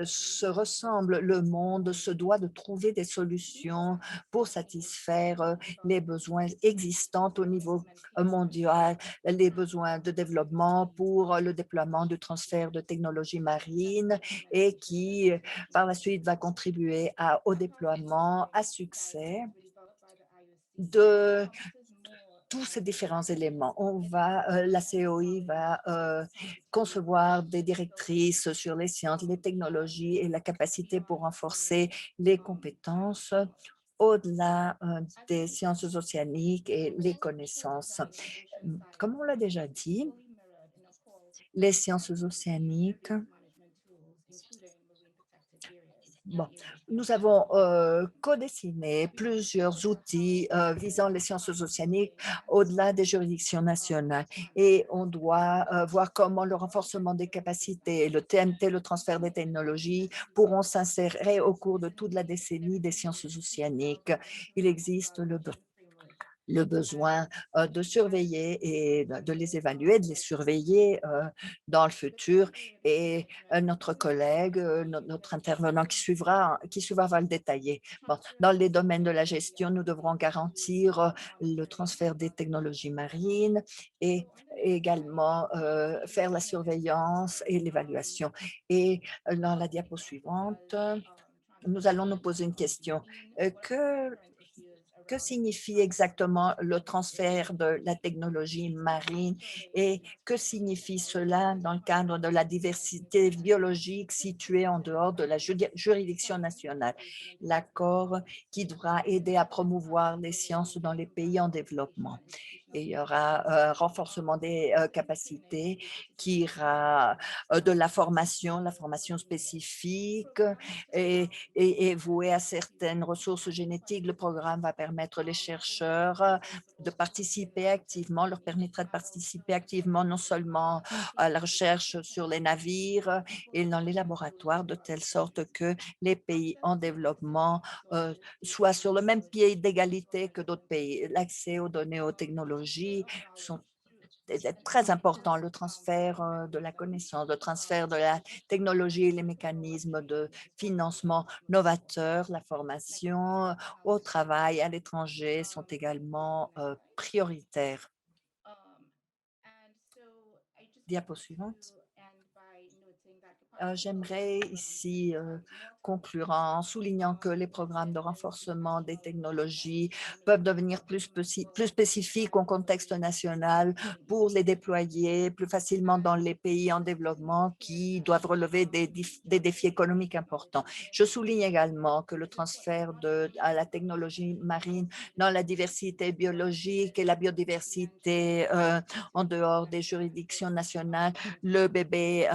se ressemblent. Le monde se doit de trouver des solutions pour satisfaire les besoins existants au niveau mondial, les besoins de développement pour le déploiement du transfert de technologies marines et qui, par la suite, va contribuer au déploiement à succès de tous ces différents éléments. La COI va concevoir des directrices sur les sciences, les technologies et la capacité pour renforcer les compétences au-delà des sciences océaniques et les connaissances. Comme on l'a déjà dit, les sciences océaniques. Bon, nous avons co-dessiné plusieurs outils visant les sciences océaniques au-delà des juridictions nationales et on doit voir comment le renforcement des capacités, le TNT, le transfert des technologies pourront s'insérer au cours de toute la décennie des sciences océaniques. Il existe le besoin de surveiller et de les évaluer, de les surveiller dans le futur. Et notre collègue, notre intervenant qui suivra va le détailler. Bon, dans les domaines de la gestion, nous devrons garantir le transfert des technologies marines et également faire la surveillance et l'évaluation. Et dans la diapo suivante, nous allons nous poser une question. Que signifie exactement le transfert de la technologie marine et que signifie cela dans le cadre de la diversité biologique située en dehors de la juridiction nationale? L'accord qui devra aider à promouvoir les sciences dans les pays en développement. Et il y aura un renforcement des capacités qui ira de la formation spécifique et voué à certaines ressources génétiques. Le programme va permettre les chercheurs de participer activement, leur permettra de participer activement non seulement à la recherche sur les navires et dans les laboratoires, de telle sorte que les pays en développement soient sur le même pied d'égalité que d'autres pays. L'accès aux données, aux technologies sont très important, le transfert de la connaissance, le transfert de la technologie et les mécanismes de financement novateurs, la formation au travail à l'étranger sont également prioritaires. Diapo suivante. J'aimerais ici conclure en soulignant que les programmes de renforcement des technologies peuvent devenir plus spécifiques au contexte national pour les déployer plus facilement dans les pays en développement qui doivent relever des défis économiques importants. Je souligne également que le transfert à la technologie marine dans la diversité biologique et la biodiversité en dehors des juridictions nationales, le bébé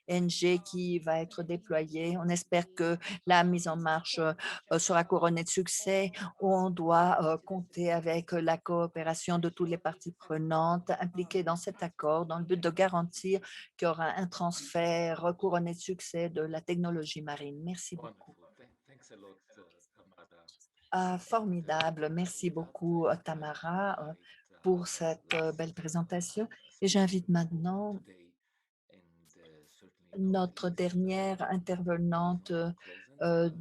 NG qui va être déployé. On espère que la mise en marche sera couronnée de succès. On doit compter avec la coopération de toutes les parties prenantes impliquées dans cet accord dans le but de garantir qu'il y aura un transfert couronné de succès de la technologie marine. Merci beaucoup. Formidable. Merci beaucoup, Tamara, pour cette belle présentation. Et j'invite maintenant notre dernière intervenante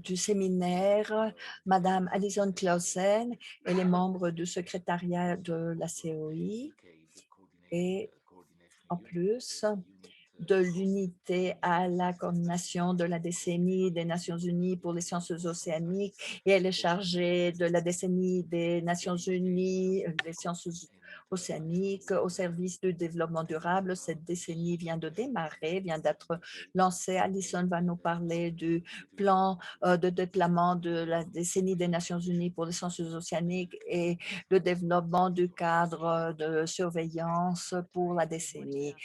du séminaire, Madame Alison Clausen. Elle est membre du secrétariat de la COI et en plus de l'unité à la coordination de la décennie des Nations unies pour les sciences océaniques et elle est chargée de la décennie des Nations unies des sciences océaniques au service du développement durable. Cette décennie vient de démarrer, vient d'être lancée. Alison va nous parler du plan de déploiement de la décennie des Nations unies pour les sciences océaniques et le développement du cadre de surveillance pour la décennie.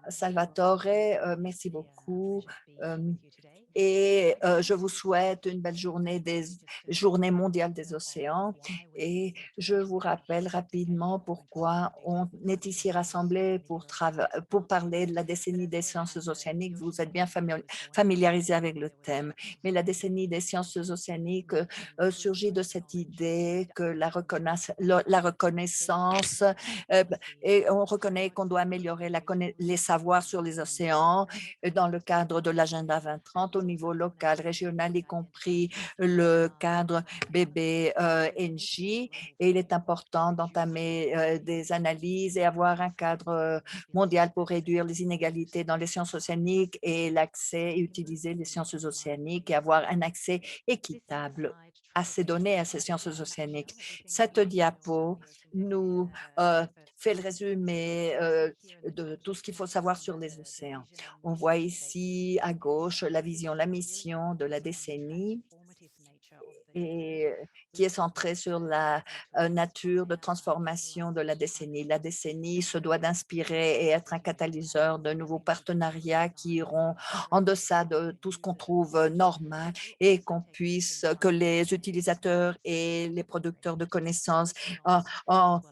Salvatore, merci beaucoup. et je vous souhaite une belle journée des Journée mondiale des océans et je vous rappelle rapidement pourquoi on est ici rassemblés pour parler de la décennie des sciences océaniques. Vous êtes bien familiarisés avec le thème, mais la décennie des sciences océaniques surgit de cette idée que la reconnaissance et on reconnaît qu'on doit améliorer les savoirs sur les océans dans le cadre de l'agenda 2030 au niveau local, régional, y compris le cadre BBNJ. Et il est important d'entamer des analyses et avoir un cadre mondial pour réduire les inégalités dans les sciences océaniques et l'accès et utiliser les sciences océaniques et avoir un accès équitable à ces données, à ces sciences océaniques. Cette diapo nous fait le résumé de tout ce qu'il faut savoir sur les océans. On voit ici à gauche la vision, la mission de la décennie et qui est centrée sur la nature de transformation de la décennie. La décennie se doit d'inspirer et être un catalyseur de nouveaux partenariats qui iront en deçà de tout ce qu'on trouve normal et que les utilisateurs et les producteurs de connaissances en, en,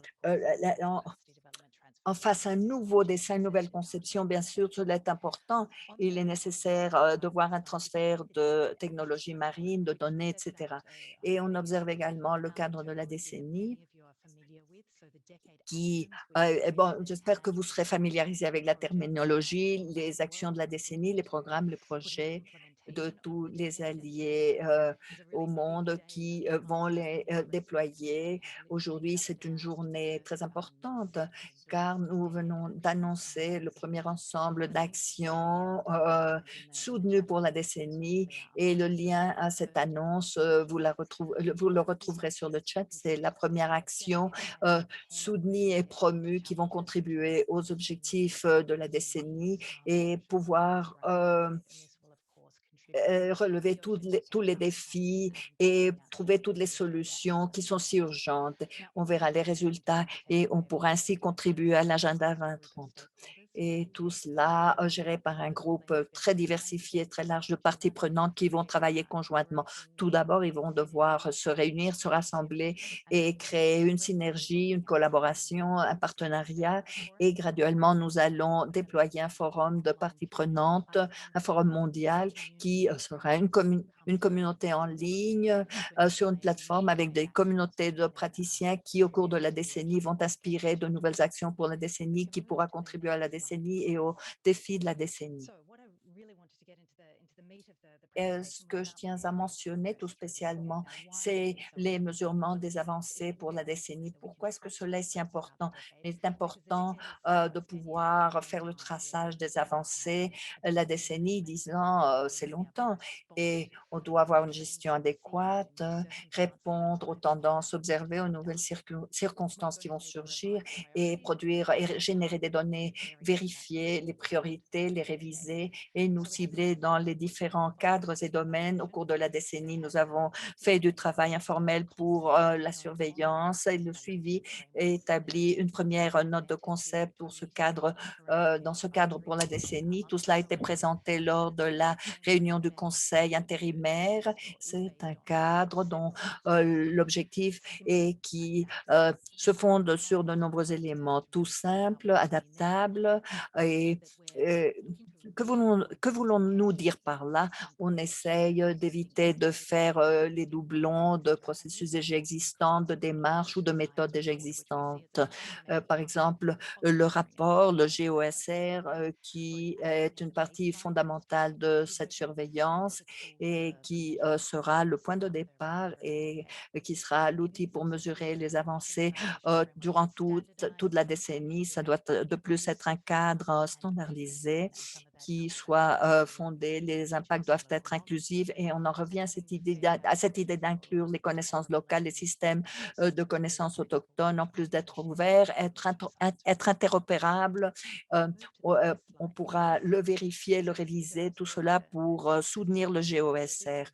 en fassent un nouveau dessin, une nouvelle conception. Bien sûr, cela est important. Il est nécessaire de voir un transfert de technologies marines, de données, etc. Et on observe également le cadre de la décennie bon, j'espère que vous serez familiarisés avec la terminologie, les actions de la décennie, les programmes, les projets de tous les alliés au monde qui vont les déployer. Aujourd'hui, c'est une journée très importante car nous venons d'annoncer le premier ensemble d'actions soutenues pour la décennie et le lien à cette annonce, vous le retrouverez sur le chat. C'est la première action soutenus et promus qui vont contribuer aux objectifs de la décennie et pouvoir relever tous les défis et trouver toutes les solutions qui sont si urgentes. On verra les résultats et on pourra ainsi contribuer à l'agenda 2030. Et tout cela géré par un groupe très diversifié, très large de parties prenantes qui vont travailler conjointement. Tout d'abord, ils vont devoir se réunir, se rassembler et créer une synergie, une collaboration, un partenariat. Et graduellement, nous allons déployer un forum de parties prenantes, un forum mondial qui sera une communauté en ligne sur une plateforme avec des communautés de praticiens qui, au cours de la décennie, vont inspirer de nouvelles actions pour la décennie qui pourra contribuer à la décennie et aux défis de la décennie. Ce que je tiens à mentionner tout spécialement, c'est les mesurements des avancées pour la décennie. Pourquoi est-ce que cela est si important? Il est important de pouvoir faire le traçage des avancées. La décennie, 10 ans, c'est longtemps et on doit avoir une gestion adéquate, répondre aux tendances observées, aux nouvelles circonstances qui vont surgir et produire et générer des données vérifiées, les priorités, les réviser et nous cibler dans les différents cadres et domaines. Au cours de la décennie, nous avons fait du travail informel pour la surveillance et le suivi et établi une première note de concept pour ce cadre, dans ce cadre pour la décennie. Tout cela a été présenté lors de la réunion du conseil intérimaire. C'est un cadre dont l'objectif est qui se fonde sur de nombreux éléments tout simples, adaptables et que voulons-nous dire par là? On essaye d'éviter de faire les doublons de processus déjà existants, de démarches ou de méthodes déjà existantes. Par exemple, le rapport, le GOSR, qui est une partie fondamentale de cette surveillance et qui sera le point de départ et qui sera l'outil pour mesurer les avancées durant toute la décennie. Ça doit de plus être un cadre standardisé qui soit fondé, les impacts doivent être inclusifs et on en revient à cette idée d'inclure les connaissances locales, les systèmes de connaissances autochtones, en plus d'être ouverts, être interopérables. On pourra le vérifier, le réviser, tout cela pour soutenir le GOSR.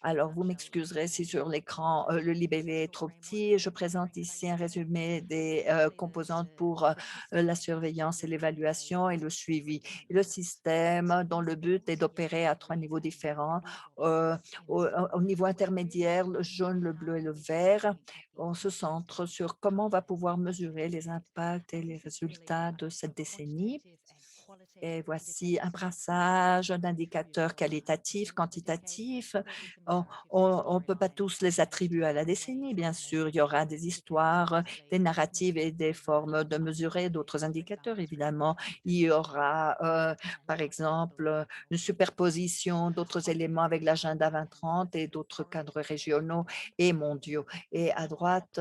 Alors, vous m'excuserez si sur l'écran, le libellé est trop petit. Je présente ici un résumé des composantes pour la surveillance et l'évaluation et le suivi. Et le système dont le but est d'opérer à 3 niveaux différents. Au niveau intermédiaire, le jaune, le bleu et le vert, on se centre sur comment on va pouvoir mesurer les impacts et les résultats de cette décennie. Et voici un brassage d'indicateurs qualitatifs, quantitatifs. On ne peut pas tous les attribuer à la décennie, bien sûr. Il y aura des histoires, des narratives et des formes de mesurer d'autres indicateurs, évidemment. Il y aura, par exemple, une superposition d'autres éléments avec l'agenda 2030 et d'autres cadres régionaux et mondiaux. Et à droite,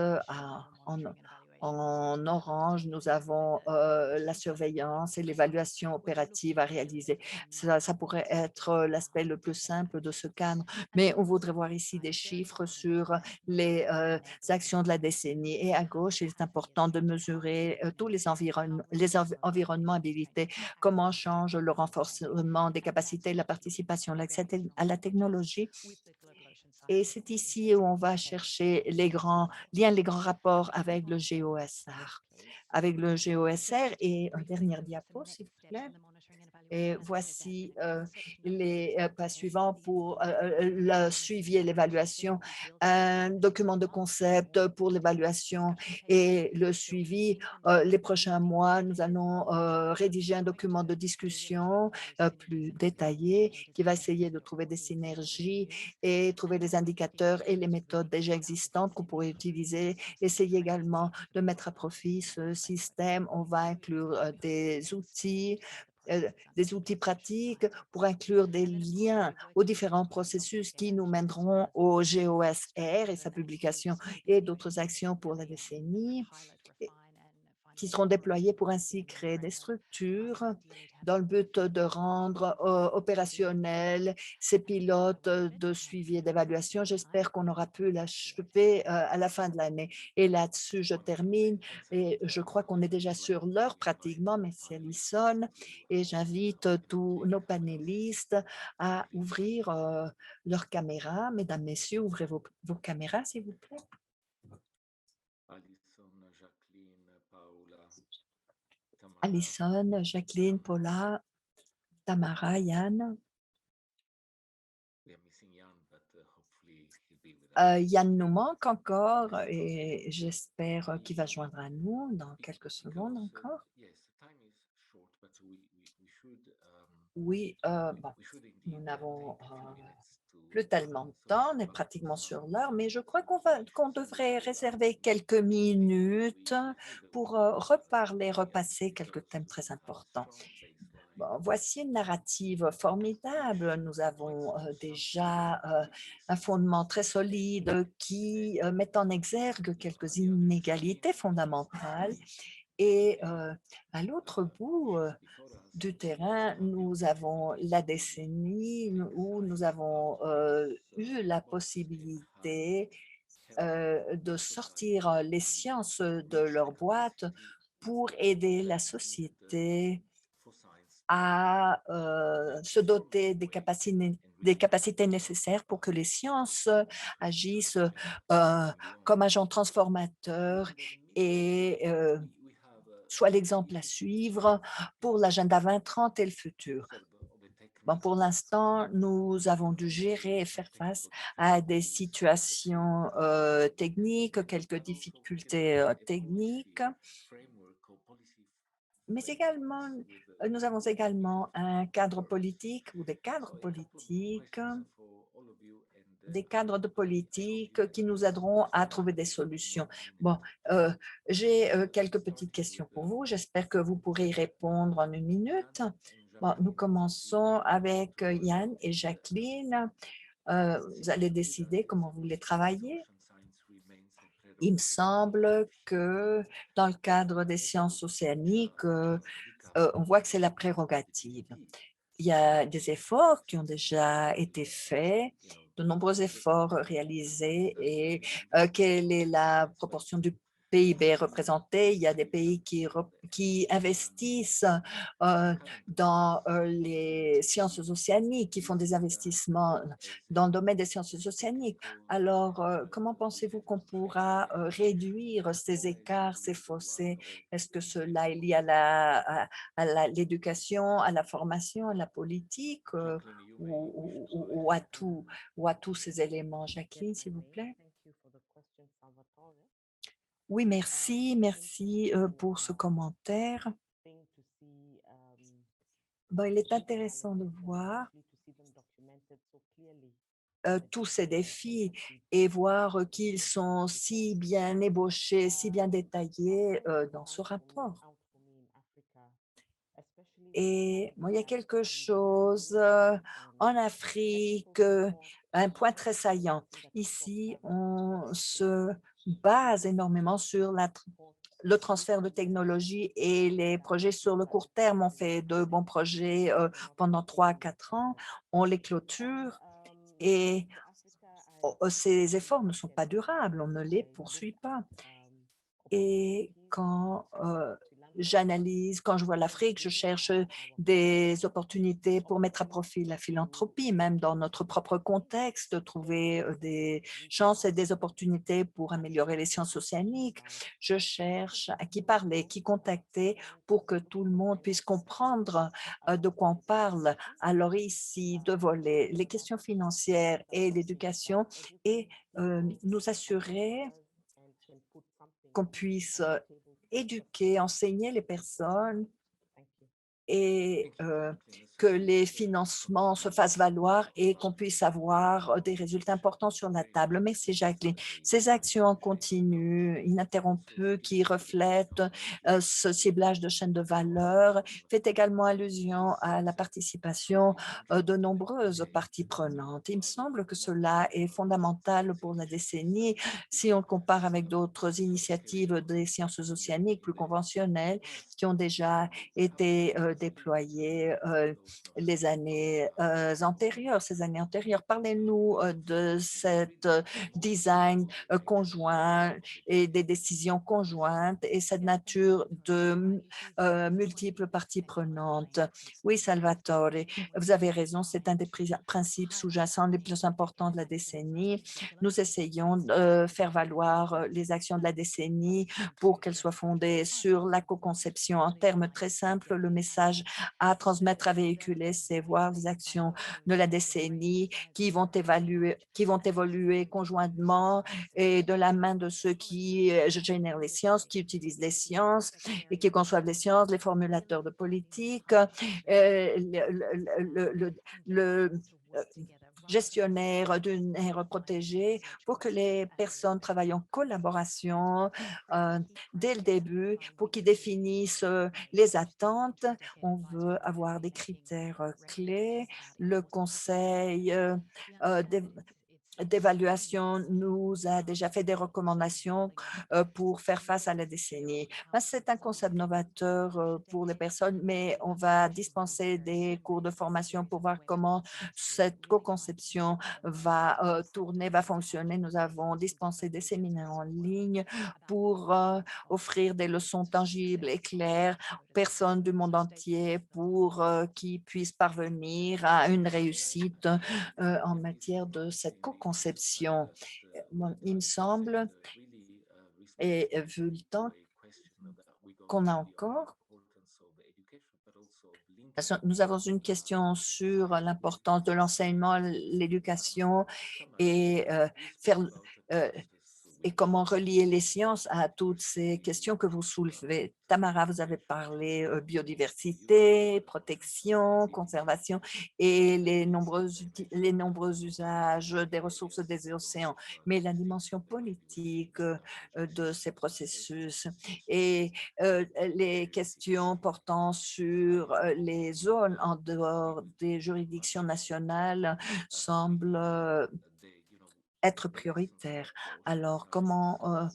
en orange, nous avons la surveillance et l'évaluation opérative à réaliser. Ça pourrait être l'aspect le plus simple de ce cadre, mais on voudrait voir ici des chiffres sur les actions de la décennie. Et à gauche, il est important de mesurer tous les environnements habilités, comment change le renforcement des capacités, la participation, l'accès à la technologie. Et c'est ici où on va chercher les grands liens, les grands rapports avec le GOSR. Avec le GOSR et un dernier diapo, s'il vous plaît. Et voici les pas suivants pour le suivi et l'évaluation. Un document de concept pour l'évaluation et le suivi. Les prochains mois, nous allons rédiger un document de discussion plus détaillé qui va essayer de trouver des synergies et trouver des indicateurs et les méthodes déjà existantes qu'on pourrait utiliser. Essayer également de mettre à profit ce système. On va inclure des outils pratiques pour inclure des liens aux différents processus qui nous mèneront au GOSR et sa publication et d'autres actions pour la décennie qui seront déployées pour ainsi créer des structures dans le but de rendre opérationnels ces pilotes de suivi et d'évaluation. J'espère qu'on aura pu l'achever à la fin de l'année. Et là-dessus, je termine. Et je crois qu'on est déjà sur l'heure pratiquement. Merci Alison. Et j'invite tous nos panélistes à ouvrir leurs caméras. Mesdames, Messieurs, ouvrez vos caméras, s'il vous plaît. Alison, Jacqueline, Paula, Tamara, Yann. Yann nous manque encore et j'espère qu'il va joindre à nous dans quelques secondes encore. Oui, bon, nous n'avons plus tellement de temps, on est pratiquement sur l'heure, mais je crois qu'on devrait réserver quelques minutes pour repasser quelques thèmes très importants. Bon, voici une narrative formidable. Nous avons déjà un fondement très solide qui met en exergue quelques inégalités fondamentales. Et à l'autre bout du terrain, nous avons la décennie où nous avons eu la possibilité de sortir les sciences de leur boîte pour aider la société à se doter des capacités nécessaires pour que les sciences agissent comme agents transformateurs et soient l'exemple à suivre pour l'agenda 2030 et le futur. Bon, pour l'instant, nous avons dû gérer et faire face à des situations techniques, quelques difficultés techniques, mais également, nous avons également un cadre politique ou des cadres de politique qui nous aideront à trouver des solutions. Bon, j'ai quelques petites questions pour vous. J'espère que vous pourrez y répondre en une minute. Bon, nous commençons avec Yann et Jacqueline. Vous allez décider comment vous voulez travailler. Il me semble que dans le cadre des sciences océaniques, on voit que c'est la prérogative. Il y a des efforts qui ont déjà été faits, de nombreux efforts réalisés et quelle est la proportion du PIB représenté. Il y a des pays qui investissent dans les sciences océaniques, qui font des investissements dans le domaine des sciences océaniques. Alors, comment pensez-vous qu'on pourra réduire ces écarts, ces fossés? Est-ce que cela est lié à l'éducation, à la formation, à la politique ou à tous ces éléments? Jacqueline, s'il vous plaît. Oui, merci pour ce commentaire. Bon, il est intéressant de voir tous ces défis et voir qu'ils sont si bien ébauchés, si bien détaillés dans ce rapport. Et moi, il y a quelque chose en Afrique, un point très saillant. Ici, on se base énormément sur le transfert de technologie et les projets sur le court terme. On fait de bons projets pendant 3 à 4 ans, on les clôture et ces efforts ne sont pas durables, on ne les poursuit pas. Et quand quand je vois l'Afrique, je cherche des opportunités pour mettre à profit la philanthropie, même dans notre propre contexte, trouver des chances et des opportunités pour améliorer les sciences océaniques. Je cherche à qui parler, qui contacter pour que tout le monde puisse comprendre de quoi on parle. Alors ici, deux volets, les questions financières et l'éducation, et nous assurer qu'on puisse éduquer, enseigner les personnes et que les financements se fassent valoir et qu'on puisse avoir des résultats importants sur la table. Merci Jacqueline. Ces actions en continu, ininterrompues, qui reflètent ce ciblage de chaîne de valeur, fait également allusion à la participation de nombreuses parties prenantes. Il me semble que cela est fondamental pour la décennie si on le compare avec d'autres initiatives des sciences océaniques plus conventionnelles qui ont déjà été déployés les années antérieures, ces années antérieures. Parlez-nous de cette design conjoint et des décisions conjointes et cette nature de multiples parties prenantes. Oui, Salvatore, vous avez raison, c'est un des principes sous-jacents les plus importants de la décennie. Nous essayons de faire valoir les actions de la décennie pour qu'elles soient fondées sur la co-conception. En termes très simples, le message à transmettre, à véhiculer, c'est voir les actions de la décennie qui vont évoluer conjointement et de la main de ceux qui génèrent les sciences, qui utilisent les sciences et qui conçoivent les sciences, les formulateurs de politique, le gestionnaire d'une aire protégée pour que les personnes travaillent en collaboration dès le début pour qu'ils définissent les attentes. On veut avoir des critères clés. Le conseil d'évaluation nous a déjà fait des recommandations pour faire face à la décennie. C'est un concept novateur pour les personnes, mais on va dispenser des cours de formation pour voir comment cette co-conception va tourner, va fonctionner. Nous avons dispensé des séminaires en ligne pour offrir des leçons tangibles et claires aux personnes du monde entier pour qu'ils puissent parvenir à une réussite en matière de cette co-conception. Il me semble, et vu le temps qu'on a encore, nous avons une question sur l'importance de l'enseignement, l'éducation et faire et comment relier les sciences à toutes ces questions que vous soulevez. Tamara, vous avez parlé biodiversité, protection, conservation et les nombreux usages des ressources des océans, mais la dimension politique de ces processus et les questions portant sur les zones en dehors des juridictions nationales semblent être prioritaires. Alors, comment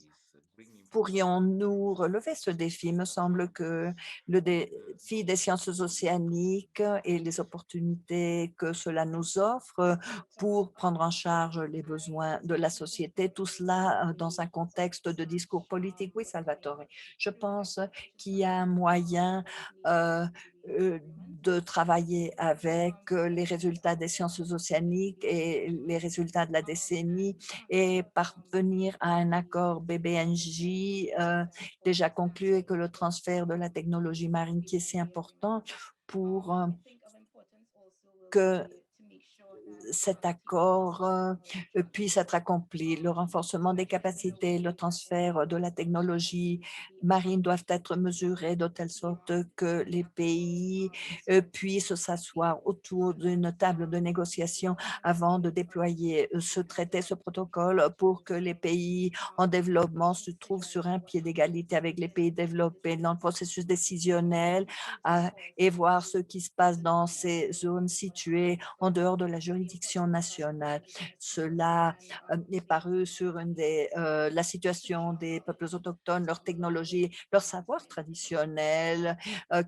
pourrions-nous relever ce défi? Il me semble que le défi des sciences océaniques et les opportunités que cela nous offre pour prendre en charge les besoins de la société, tout cela dans un contexte de discours politique. Oui, Salvatore, je pense qu'il y a un moyen de travailler avec les résultats des sciences océaniques et les résultats de la décennie et parvenir à un accord BBNJ déjà conclu et que le transfert de la technologie marine qui est si important pour que cet accord puisse être accompli. Le renforcement des capacités, le transfert de la technologie marine doivent être mesurés de telle sorte que les pays puissent s'asseoir autour d'une table de négociation avant de déployer ce traité, ce protocole, pour que les pays en développement se trouvent sur un pied d'égalité avec les pays développés dans le processus décisionnel et voir ce qui se passe dans ces zones situées en dehors de la juridiction nationale. Cela est paru sur la situation des peuples autochtones, leur technologie, leur savoir traditionnel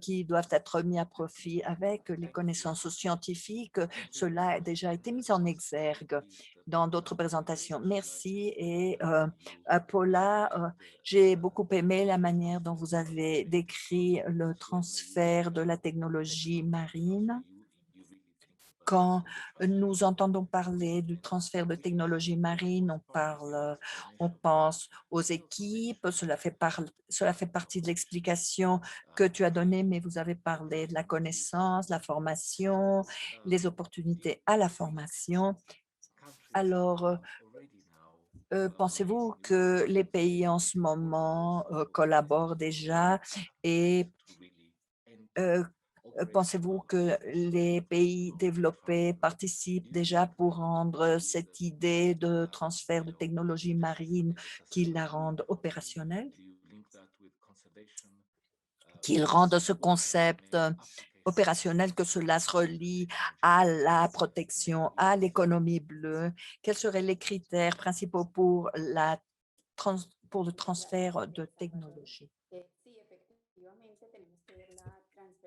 qui doivent être mis à profit avec les connaissances scientifiques. Cela a déjà été mis en exergue dans d'autres présentations. Merci. Et Paula, j'ai beaucoup aimé la manière dont vous avez décrit le transfert de la technologie marine. Quand nous entendons parler du transfert de technologie marine, on pense aux équipes, cela fait partie de l'explication que tu as donnée, mais vous avez parlé de la connaissance, la formation, les opportunités à la formation. Alors, pensez-vous que les pays en ce moment collaborent déjà et pensez-vous que les pays développés participent déjà pour rendre cette idée de transfert de technologie marine, qu'ils la rendent opérationnelle, qu'ils rendent ce concept opérationnel, que cela se relie à la protection, à l'économie bleue? Quels seraient les critères principaux pour le transfert de technologie?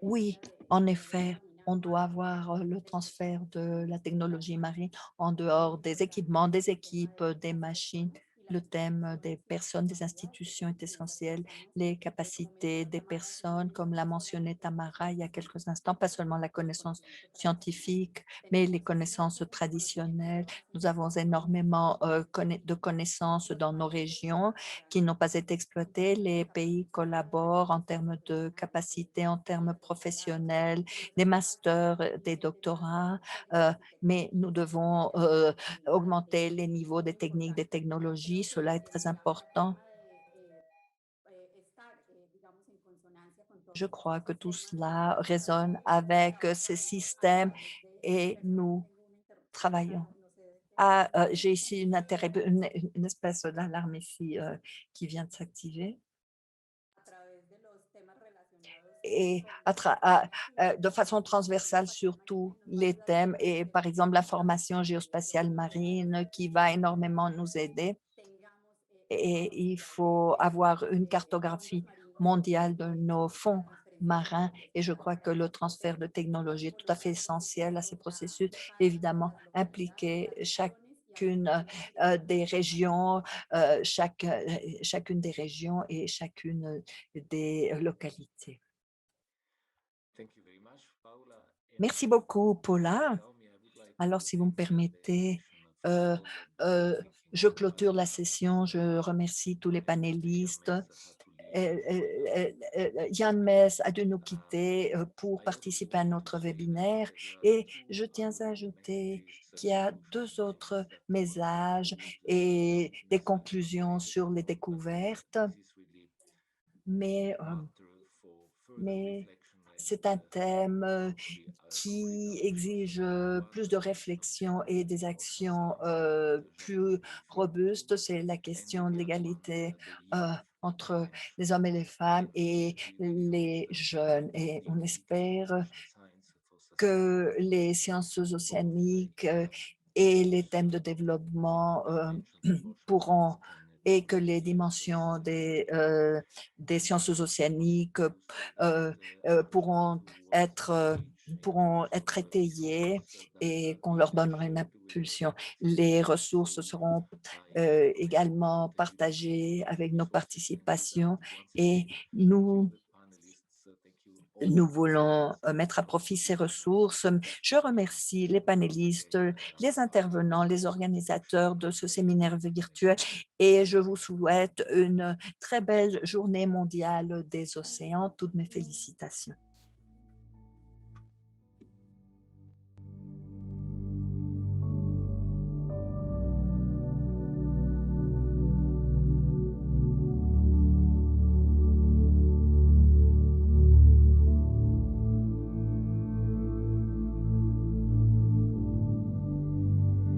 Oui, en effet, on doit avoir le transfert de la technologie marine en dehors des équipements, des équipes, des machines. Le thème des personnes, des institutions est essentiel. Les capacités des personnes, comme l'a mentionné Tamara il y a quelques instants, pas seulement la connaissance scientifique, mais les connaissances traditionnelles. Nous avons énormément de connaissances dans nos régions qui n'ont pas été exploitées. Les pays collaborent en termes de capacité, en termes professionnels, des masters, des doctorats, mais nous devons augmenter les niveaux des techniques, des technologies. Cela est très important. Je crois que tout cela résonne avec ces systèmes et nous travaillons. J'ai ici une espèce d'alarme ici qui vient de s'activer. Et de façon transversale sur tous les thèmes et par exemple la formation géospatiale marine qui va énormément nous aider. Et il faut avoir une cartographie mondiale de nos fonds marins et je crois que le transfert de technologie est tout à fait essentiel à ces processus, évidemment impliquer chacune des régions, chacune des régions et chacune des localités. Merci beaucoup, Paula. Alors, si vous me permettez, euh, euh, je clôture la session. Je remercie tous les panélistes. Jan Mes a dû nous quitter pour participer à notre webinaire et je tiens à ajouter qu'il y a 2 autres messages et des conclusions sur les découvertes, mais c'est un thème qui exige plus de réflexion et des actions plus robustes. C'est la question de l'égalité entre les hommes et les femmes et les jeunes. Et on espère que les sciences océaniques et les thèmes de développement pourront et que les dimensions des sciences océaniques pourront être étayées et qu'on leur donnera une impulsion. Les ressources seront également partagées avec nos participations et nous voulons mettre à profit ces ressources. Je remercie les panélistes, les intervenants, les organisateurs de ce séminaire virtuel et je vous souhaite une très belle journée mondiale des océans. Toutes mes félicitations.